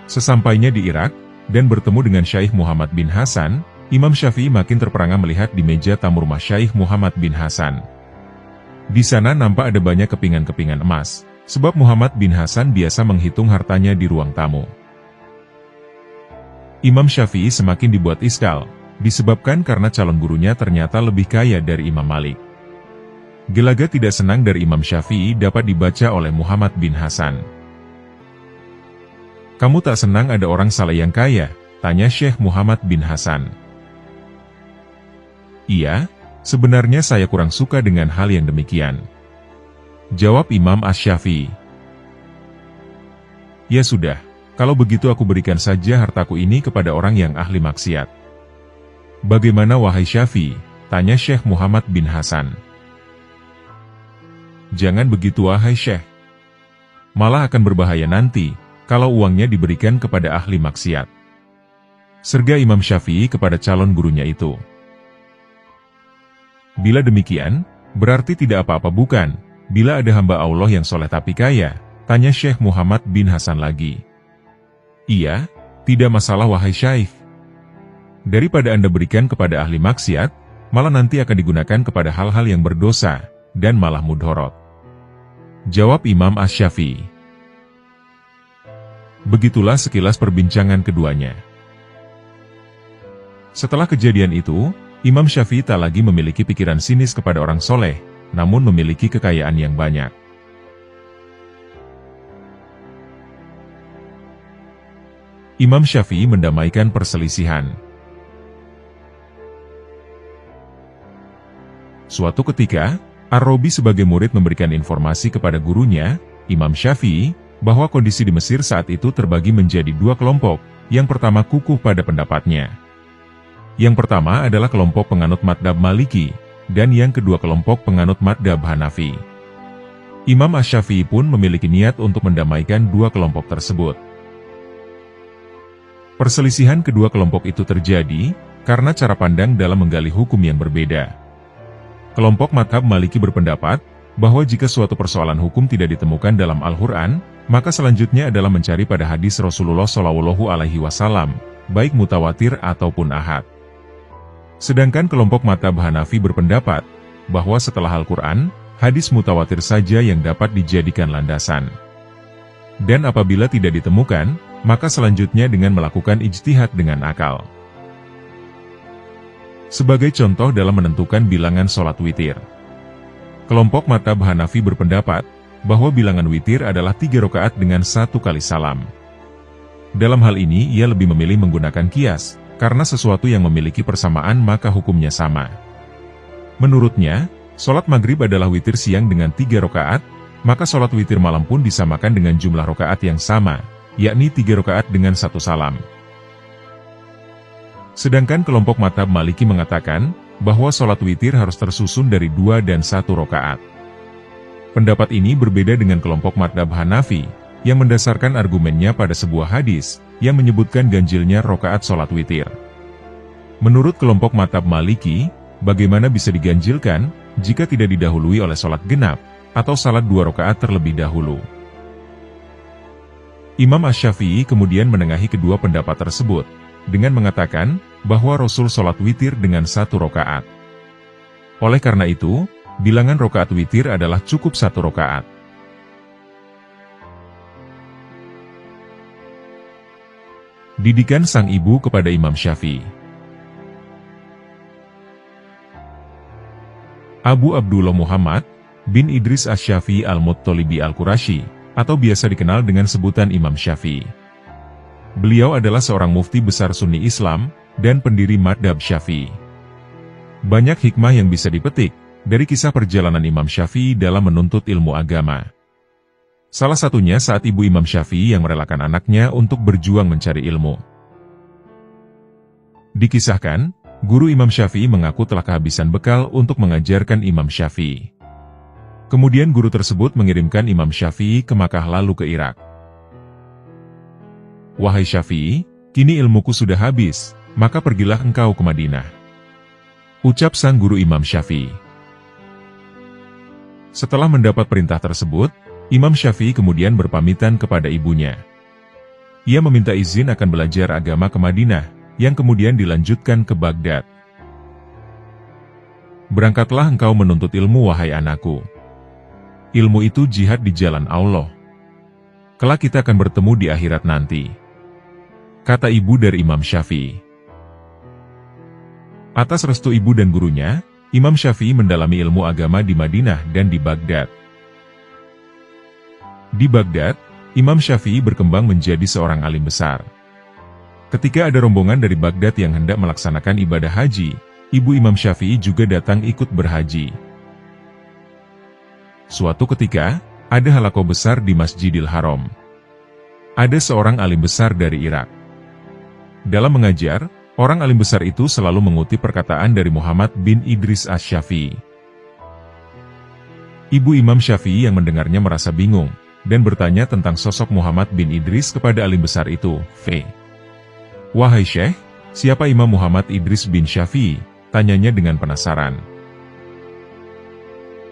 Sesampainya di Irak, dan bertemu dengan Syaikh Muhammad bin Hasan, Imam Syafi'i makin terperangah melihat di meja tamu rumah Syaikh Muhammad bin Hasan. Di sana nampak ada banyak kepingan-kepingan emas, sebab Muhammad bin Hasan biasa menghitung hartanya di ruang tamu. Imam Syafi'i semakin dibuat iskal, disebabkan karena calon gurunya ternyata lebih kaya dari Imam Malik. Gelagat tidak senang dari Imam Syafi'i dapat dibaca oleh Muhammad bin Hasan. "Kamu tak senang ada orang saleh yang kaya?" tanya Syekh Muhammad bin Hasan. "Iya, sebenarnya saya kurang suka dengan hal yang demikian," jawab Imam Asy-Syafi'i. "Ya sudah, kalau begitu aku berikan saja hartaku ini kepada orang yang ahli maksiat." "Bagaimana wahai Syafi'i?" tanya Syekh Muhammad bin Hasan. "Jangan begitu wahai Syekh. Malah akan berbahaya nanti, kalau uangnya diberikan kepada ahli maksiat," serga Imam Syafi'i kepada calon gurunya itu. "Bila demikian, berarti tidak apa-apa bukan, bila ada hamba Allah yang soleh tapi kaya?" tanya Syekh Muhammad bin Hasan lagi. "Iya, tidak masalah wahai Syaikh. Daripada Anda berikan kepada ahli maksiat, malah nanti akan digunakan kepada hal-hal yang berdosa, dan malah mudhorot," jawab Imam Asy-Syafi'i. Begitulah sekilas perbincangan keduanya. Setelah kejadian itu, Imam Syafi'i tak lagi memiliki pikiran sinis kepada orang soleh, namun memiliki kekayaan yang banyak. Imam Syafi'i mendamaikan perselisihan. Suatu ketika, Ar-Rabi sebagai murid memberikan informasi kepada gurunya, Imam Syafi'i, bahwa kondisi di Mesir saat itu terbagi menjadi dua kelompok. Yang pertama kukuh pada pendapatnya. Yang pertama adalah kelompok penganut madhab Maliki, dan yang kedua kelompok penganut madhab Hanafi. Imam Asy-Syafi'i pun memiliki niat untuk mendamaikan dua kelompok tersebut. Perselisihan kedua kelompok itu terjadi karena cara pandang dalam menggali hukum yang berbeda. Kelompok madhab Maliki berpendapat bahwa jika suatu persoalan hukum tidak ditemukan dalam Al-Quran, maka selanjutnya adalah mencari pada hadis Rasulullah SAW, baik mutawatir ataupun ahad. Sedangkan kelompok madhab Hanafi berpendapat bahwa setelah Al-Quran, hadis mutawatir saja yang dapat dijadikan landasan. Dan apabila tidak ditemukan, maka selanjutnya dengan melakukan ijtihad dengan akal. Sebagai contoh dalam menentukan bilangan sholat witir, kelompok madhab Hanafi berpendapat bahwa bilangan witir adalah 3 rakaat dengan 1 kali salam. Dalam hal ini ia lebih memilih menggunakan kias, karena sesuatu yang memiliki persamaan maka hukumnya sama. Menurutnya, sholat maghrib adalah witir siang dengan 3 rakaat, maka sholat witir malam pun disamakan dengan jumlah rakaat yang sama, yakni 3 rakaat dengan 1 salam. Sedangkan kelompok madhab Maliki mengatakan bahwa sholat witir harus tersusun dari 2 dan 1 rakaat. Pendapat ini berbeda dengan kelompok madhab Hanafi, yang mendasarkan argumennya pada sebuah hadis, yang menyebutkan ganjilnya rakaat sholat witir. Menurut kelompok madhab Maliki, bagaimana bisa diganjilkan, jika tidak didahului oleh sholat genap, atau salat 2 rakaat terlebih dahulu. Imam Asy-Syafi'i kemudian menengahi kedua pendapat tersebut, dengan mengatakan bahwa Rasul sholat witir dengan 1 rakaat. Oleh karena itu, bilangan rokaat witir adalah cukup 1 rokaat. Didikan sang ibu kepada Imam Syafi'i. Abu Abdullah Muhammad bin Idris Asy-Syafi'i Al-Muttalibi Al-Qurasyi, atau biasa dikenal dengan sebutan Imam Syafi'i. Beliau adalah seorang mufti besar Sunni Islam dan pendiri madhab Syafi'i. Banyak hikmah yang bisa dipetik dari kisah perjalanan Imam Syafi'i dalam menuntut ilmu agama. Salah satunya saat ibu Imam Syafi'i yang merelakan anaknya untuk berjuang mencari ilmu. Dikisahkan, guru Imam Syafi'i mengaku telah kehabisan bekal untuk mengajarkan Imam Syafi'i. Kemudian guru tersebut mengirimkan Imam Syafi'i ke Makkah lalu ke Irak. "Wahai Syafi'i, kini ilmuku sudah habis, maka pergilah engkau ke Madinah," ucap sang guru Imam Syafi'i. Setelah mendapat perintah tersebut, Imam Syafi'i kemudian berpamitan kepada ibunya. Ia meminta izin akan belajar agama ke Madinah, yang kemudian dilanjutkan ke Baghdad. "Berangkatlah engkau menuntut ilmu wahai anakku. Ilmu itu jihad di jalan Allah. Kelak kita akan bertemu di akhirat nanti," kata ibu dari Imam Syafi'i. Atas restu ibu dan gurunya, Imam Syafi'i mendalami ilmu agama di Madinah dan di Baghdad. Di Baghdad, Imam Syafi'i berkembang menjadi seorang alim besar. Ketika ada rombongan dari Baghdad yang hendak melaksanakan ibadah haji, ibu Imam Syafi'i juga datang ikut berhaji. Suatu ketika, ada halaqah besar di Masjidil Haram. Ada seorang alim besar dari Irak. Dalam mengajar, orang alim besar itu selalu mengutip perkataan dari Muhammad bin Idris Asy-Syafi'i. Ibu Imam Syafi'i yang mendengarnya merasa bingung, dan bertanya tentang sosok Muhammad bin Idris kepada alim besar itu. "Wahai Syekh, siapa Imam Muhammad Idris bin Syafi'i?" tanyanya dengan penasaran.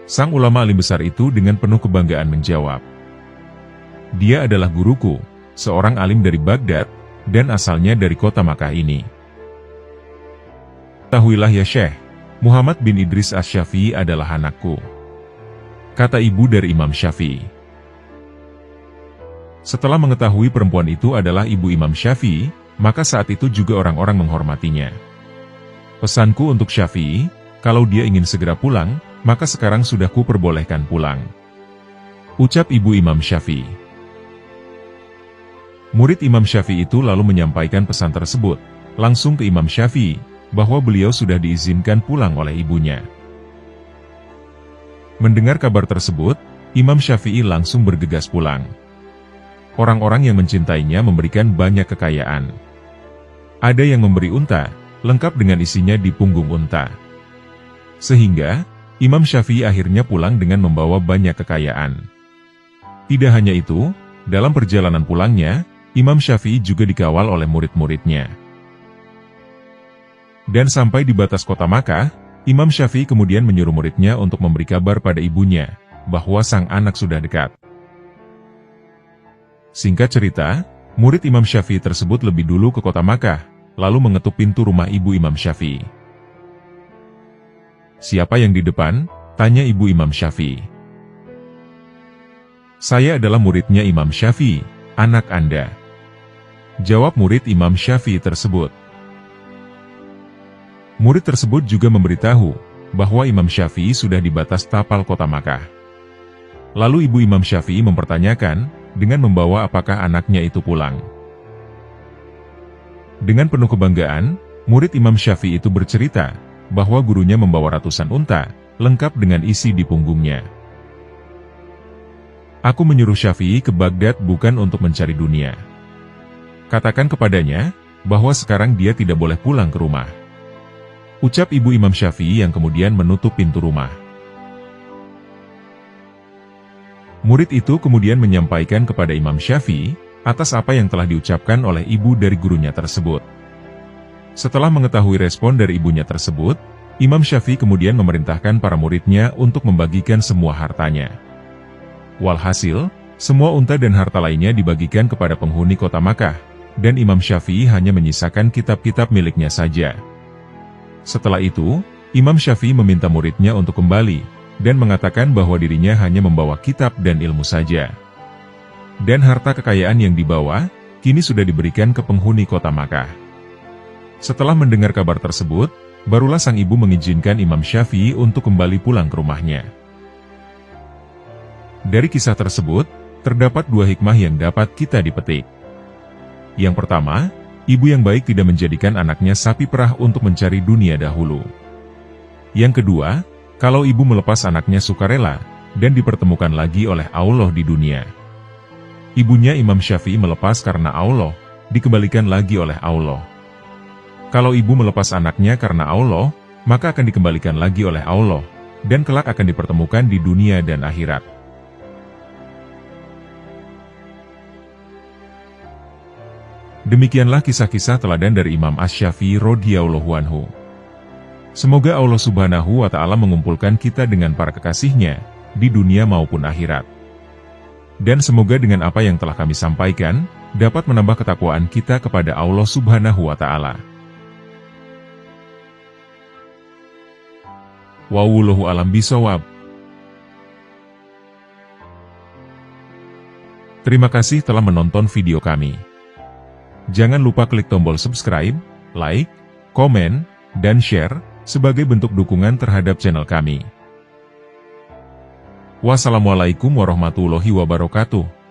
Sang ulama alim besar itu dengan penuh kebanggaan menjawab, "Dia adalah guruku, seorang alim dari Baghdad, dan asalnya dari kota Makkah ini." "Ketahuilah ya Syekh, Muhammad bin Idris Asy-Syafi'i adalah anakku," kata ibu dari Imam Syafi'i. Setelah mengetahui perempuan itu adalah ibu Imam Syafi'i, maka saat itu juga orang-orang menghormatinya. "Pesanku untuk Syafi'i, kalau dia ingin segera pulang, maka sekarang sudah kuperbolehkan pulang," ucap ibu Imam Syafi'i. Murid Imam Syafi'i itu lalu menyampaikan pesan tersebut langsung ke Imam Syafi'i, bahwa beliau sudah diizinkan pulang oleh ibunya. Mendengar kabar tersebut, Imam Syafi'i langsung bergegas pulang. Orang-orang yang mencintainya memberikan banyak kekayaan. Ada yang memberi unta, lengkap dengan isinya di punggung unta. Sehingga, Imam Syafi'i akhirnya pulang dengan membawa banyak kekayaan. Tidak hanya itu, dalam perjalanan pulangnya, Imam Syafi'i juga dikawal oleh murid-muridnya. Dan sampai di batas kota Makkah, Imam Syafi'i kemudian menyuruh muridnya untuk memberi kabar pada ibunya, bahwa sang anak sudah dekat. Singkat cerita, murid Imam Syafi'i tersebut lebih dulu ke kota Makkah, lalu mengetuk pintu rumah ibu Imam Syafi'i. "Siapa yang di depan?" tanya ibu Imam Syafi'i. "Saya adalah muridnya Imam Syafi'i, anak Anda," jawab murid Imam Syafi'i tersebut. Murid tersebut juga memberitahu bahwa Imam Syafi'i sudah di batas tapal kota Makkah. Lalu ibu Imam Syafi'i mempertanyakan, dengan membawa apakah anaknya itu pulang. Dengan penuh kebanggaan, murid Imam Syafi'i itu bercerita, bahwa gurunya membawa ratusan unta, lengkap dengan isi di punggungnya. "Aku menyuruh Syafi'i ke Baghdad bukan untuk mencari dunia. Katakan kepadanya, bahwa sekarang dia tidak boleh pulang ke rumah," ucap ibu Imam Syafi'i yang kemudian menutup pintu rumah. Murid itu kemudian menyampaikan kepada Imam Syafi'i, atas apa yang telah diucapkan oleh ibu dari gurunya tersebut. Setelah mengetahui respon dari ibunya tersebut, Imam Syafi'i kemudian memerintahkan para muridnya untuk membagikan semua hartanya. Walhasil, semua unta dan harta lainnya dibagikan kepada penghuni kota Makkah, dan Imam Syafi'i hanya menyisakan kitab-kitab miliknya saja. Setelah itu, Imam Syafi'i meminta muridnya untuk kembali, dan mengatakan bahwa dirinya hanya membawa kitab dan ilmu saja. Dan harta kekayaan yang dibawa, kini sudah diberikan ke penghuni kota Makkah. Setelah mendengar kabar tersebut, barulah sang ibu mengizinkan Imam Syafi'i untuk kembali pulang ke rumahnya. Dari kisah tersebut, terdapat dua hikmah yang dapat kita dipetik. Yang pertama, ibu yang baik tidak menjadikan anaknya sapi perah untuk mencari dunia dahulu. Yang kedua, kalau ibu melepas anaknya sukarela, dan dipertemukan lagi oleh Allah di dunia. Ibunya Imam Syafi'i melepas karena Allah, dikembalikan lagi oleh Allah. Kalau ibu melepas anaknya karena Allah, maka akan dikembalikan lagi oleh Allah, dan kelak akan dipertemukan di dunia dan akhirat. Demikianlah kisah-kisah teladan dari Imam Asy-Syafi'i radhiyallahu anhu. Semoga Allah Subhanahu wa Ta'ala mengumpulkan kita dengan para kekasihnya, di dunia maupun akhirat. Dan semoga dengan apa yang telah kami sampaikan, dapat menambah ketakwaan kita kepada Allah Subhanahu wa Ta'ala. Wallahu a'lam bishawab. Terima kasih telah menonton video kami. Jangan lupa klik tombol subscribe, like, komen, dan share, sebagai bentuk dukungan terhadap channel kami. Wassalamualaikum warahmatullahi wabarakatuh.